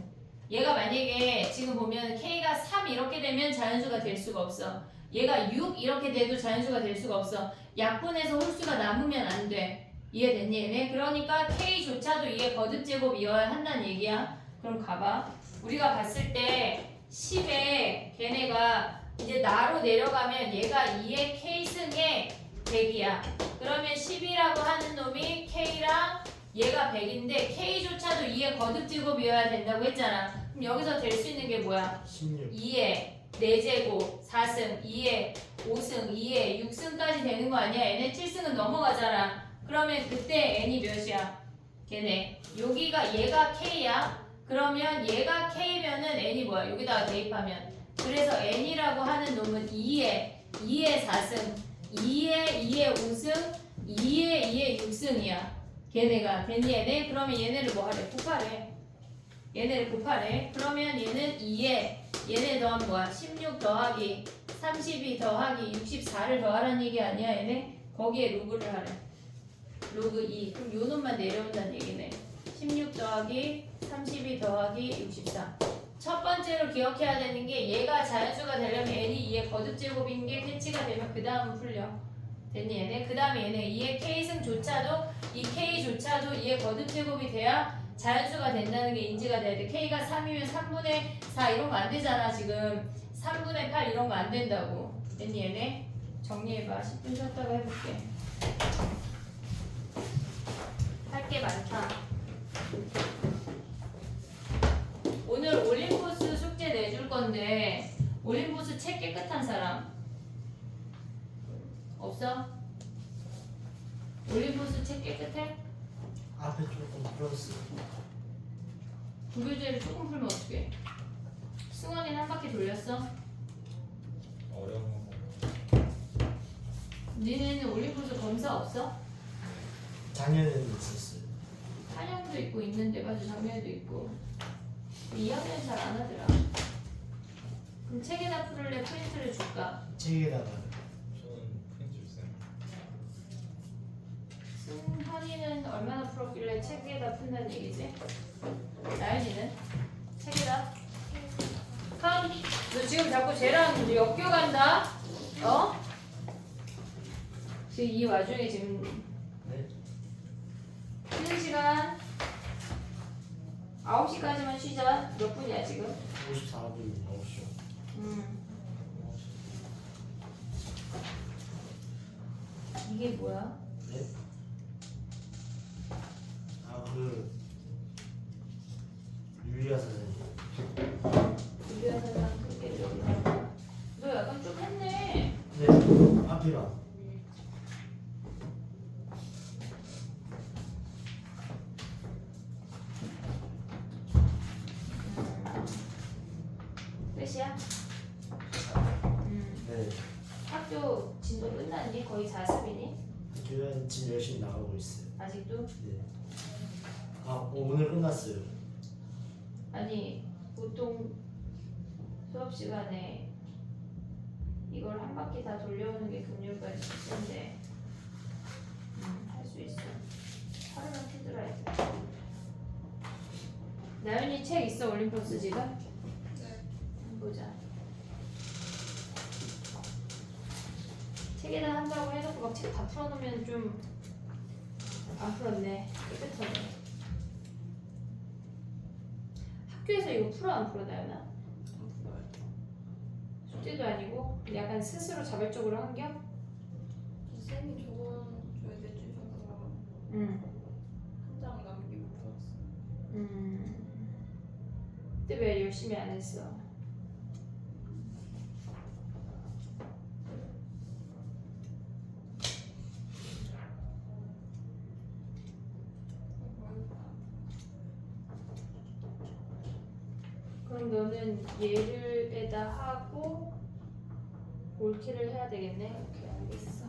Speaker 1: 얘가 만약에 지금 보면 K가 3 이렇게 되면 자연수가 될 수가 없어. 얘가 6 이렇게 돼도 자연수가 될 수가 없어. 약분해서 홀수가 남으면 안 돼. 이해됐니 얘네? 그러니까 K조차도 2의 거듭제곱이어야 한다는 얘기야. 그럼 가봐. 우리가 봤을 때 10에 걔네가 이제 나로 내려가면 얘가 2의 k승의 100이야. 그러면 10이라고 하는 놈이 k랑 얘가 100인데 k조차도 2의 거듭제곱이어야 된다고 했잖아. 그럼 여기서 될 수 있는 게 뭐야?
Speaker 2: 16.
Speaker 1: 2의 4제곱 4승, 2의 5승, 2의 6승까지 되는 거 아니야? 얘네 7승은 넘어가잖아. 그러면 그때 n이 몇이야? 걔네 여기가 얘가 k야. 그러면 얘가 k면은 n이 뭐야? 여기다가 대입하면 그래서 n이라고 하는 놈은 2의 4승, 2의 5승, 2의 6승이야. 걔네가 됐니 얘네? 그러면 얘네를 뭐 하래? 곱하래. 얘네를 곱하래. 그러면 얘는 2에 얘네 더하면 뭐야? 16 더하기 32 더하기 64를 더하라는 얘기 아니야 얘네? 거기에 로그를 하래. 로그 2. 그럼 요 놈만 내려온다는 얘기네. 16 더하기 32 더하기 64. 첫 번째로 기억해야 되는 게 얘가 자연수가 되려면 n이 2의 거듭제곱인 게 캐치가 되면 그 다음은 풀려. 됐니 얘네? 그 다음에 얘네 2의 k승조차도 이 k조차도 2의 거듭제곱이 돼야 자연수가 된다는 게 인지가 돼야 돼. k가 3이면 3분의 4 이런 거 안 되잖아 지금. 3분의 8 이런 거 안 된다고. 됐니 얘네? 정리해봐. 10분 쉬었다가 해볼게. 할 게 많다. 오늘 올림포스 숙제 내줄 건데 올림포스 책 깨끗한 사람 없어? 올림포스 책 깨끗해?
Speaker 2: 앞에 조금 풀었어.
Speaker 1: 구교재를 조금 풀면 어떡해? 승원이는 한 바퀴 돌렸어?
Speaker 3: 어려운 거.
Speaker 1: 니네는 올림포스 검사 없어?
Speaker 2: 작년에는 있었어요.
Speaker 1: 한양도 있고 있는데 맞아 작년에도 있고 2학년 잘 안 하더라. 그럼 책에다 풀을래? 프린트를 줄까?
Speaker 2: 책에다가
Speaker 3: 저는 프린트 주세요.
Speaker 1: 승환이는 얼마나 풀었길래 책에다 푼다는 얘기지? 나연이는? 책에다? 칸, 너 지금 자꾸 쟤랑 엮여간다? 어? 지금 이 와중에 지금
Speaker 2: 네?
Speaker 1: 쉬는 시간 9시까지만 쉬자. 몇 분이야 지금?
Speaker 2: 54분 9시.
Speaker 1: 이게 뭐야?
Speaker 2: 네? 아 그 유리아 선생님.
Speaker 1: 우리가 사장 크게 여기다. 너 약간 좀 했네.
Speaker 2: 네. 앞이랑.
Speaker 1: 끝이야?
Speaker 2: 네.
Speaker 1: 학교 진도 끝났니? 거의 4습이니?
Speaker 2: 학교는 지금 열심히 나가고 있어요.
Speaker 1: 아직도?
Speaker 2: 네. 아 오늘 끝났어요.
Speaker 1: 아니 보통 수업 시간에 이걸 한 바퀴 다 돌려오는 게 금요일까지 숙제인데 할 수 있어. 하루만 피들어야 돼. 나연이 책 있어 올림포스 지금?
Speaker 4: 네.
Speaker 1: 보자. 책에다 한다고 해놓고 막 책 다 풀어놓으면 좀 안 풀었네. 깨끗하네. 학교에서 이거 풀어 안 풀어 나연아?
Speaker 4: 안 풀어요.
Speaker 1: 숙제도 아니고 약간 스스로 자발적으로 한겨?
Speaker 4: 쌤이 조언 저희 내주셔서
Speaker 1: 응.
Speaker 4: 한 장 남기고 풀었어요.
Speaker 1: 근데 왜 열심히 안 했어? 그럼 너는 얘를에다 하고 올킬을 해야 되겠네. 오케이 알겠어.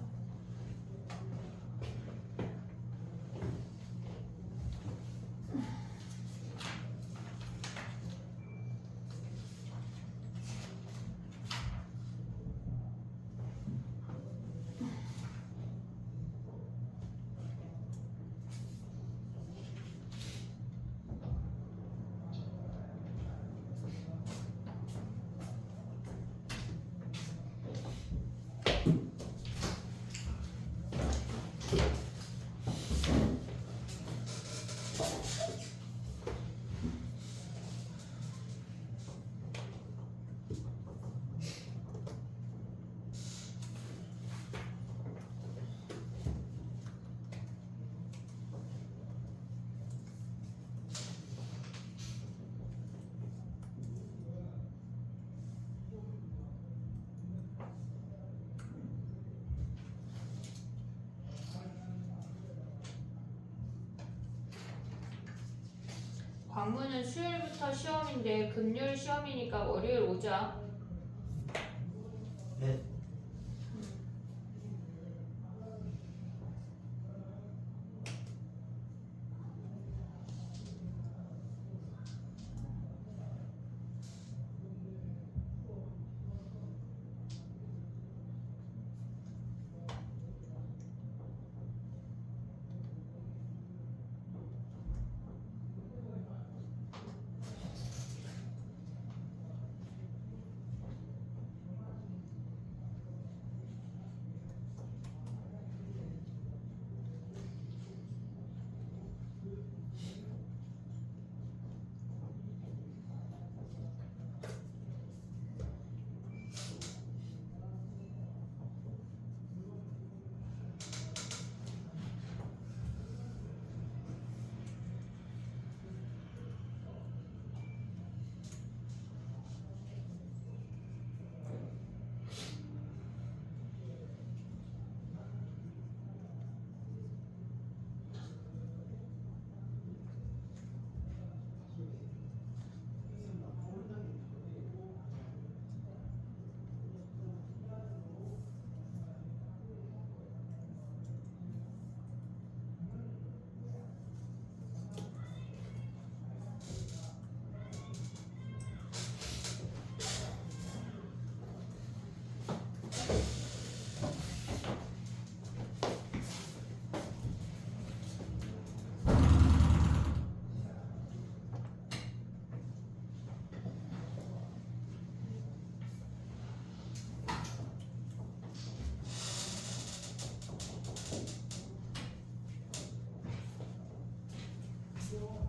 Speaker 1: 광무는 수요일부터 시험인데 금요일 시험이니까 월요일 오자.
Speaker 2: 네.
Speaker 4: 뭐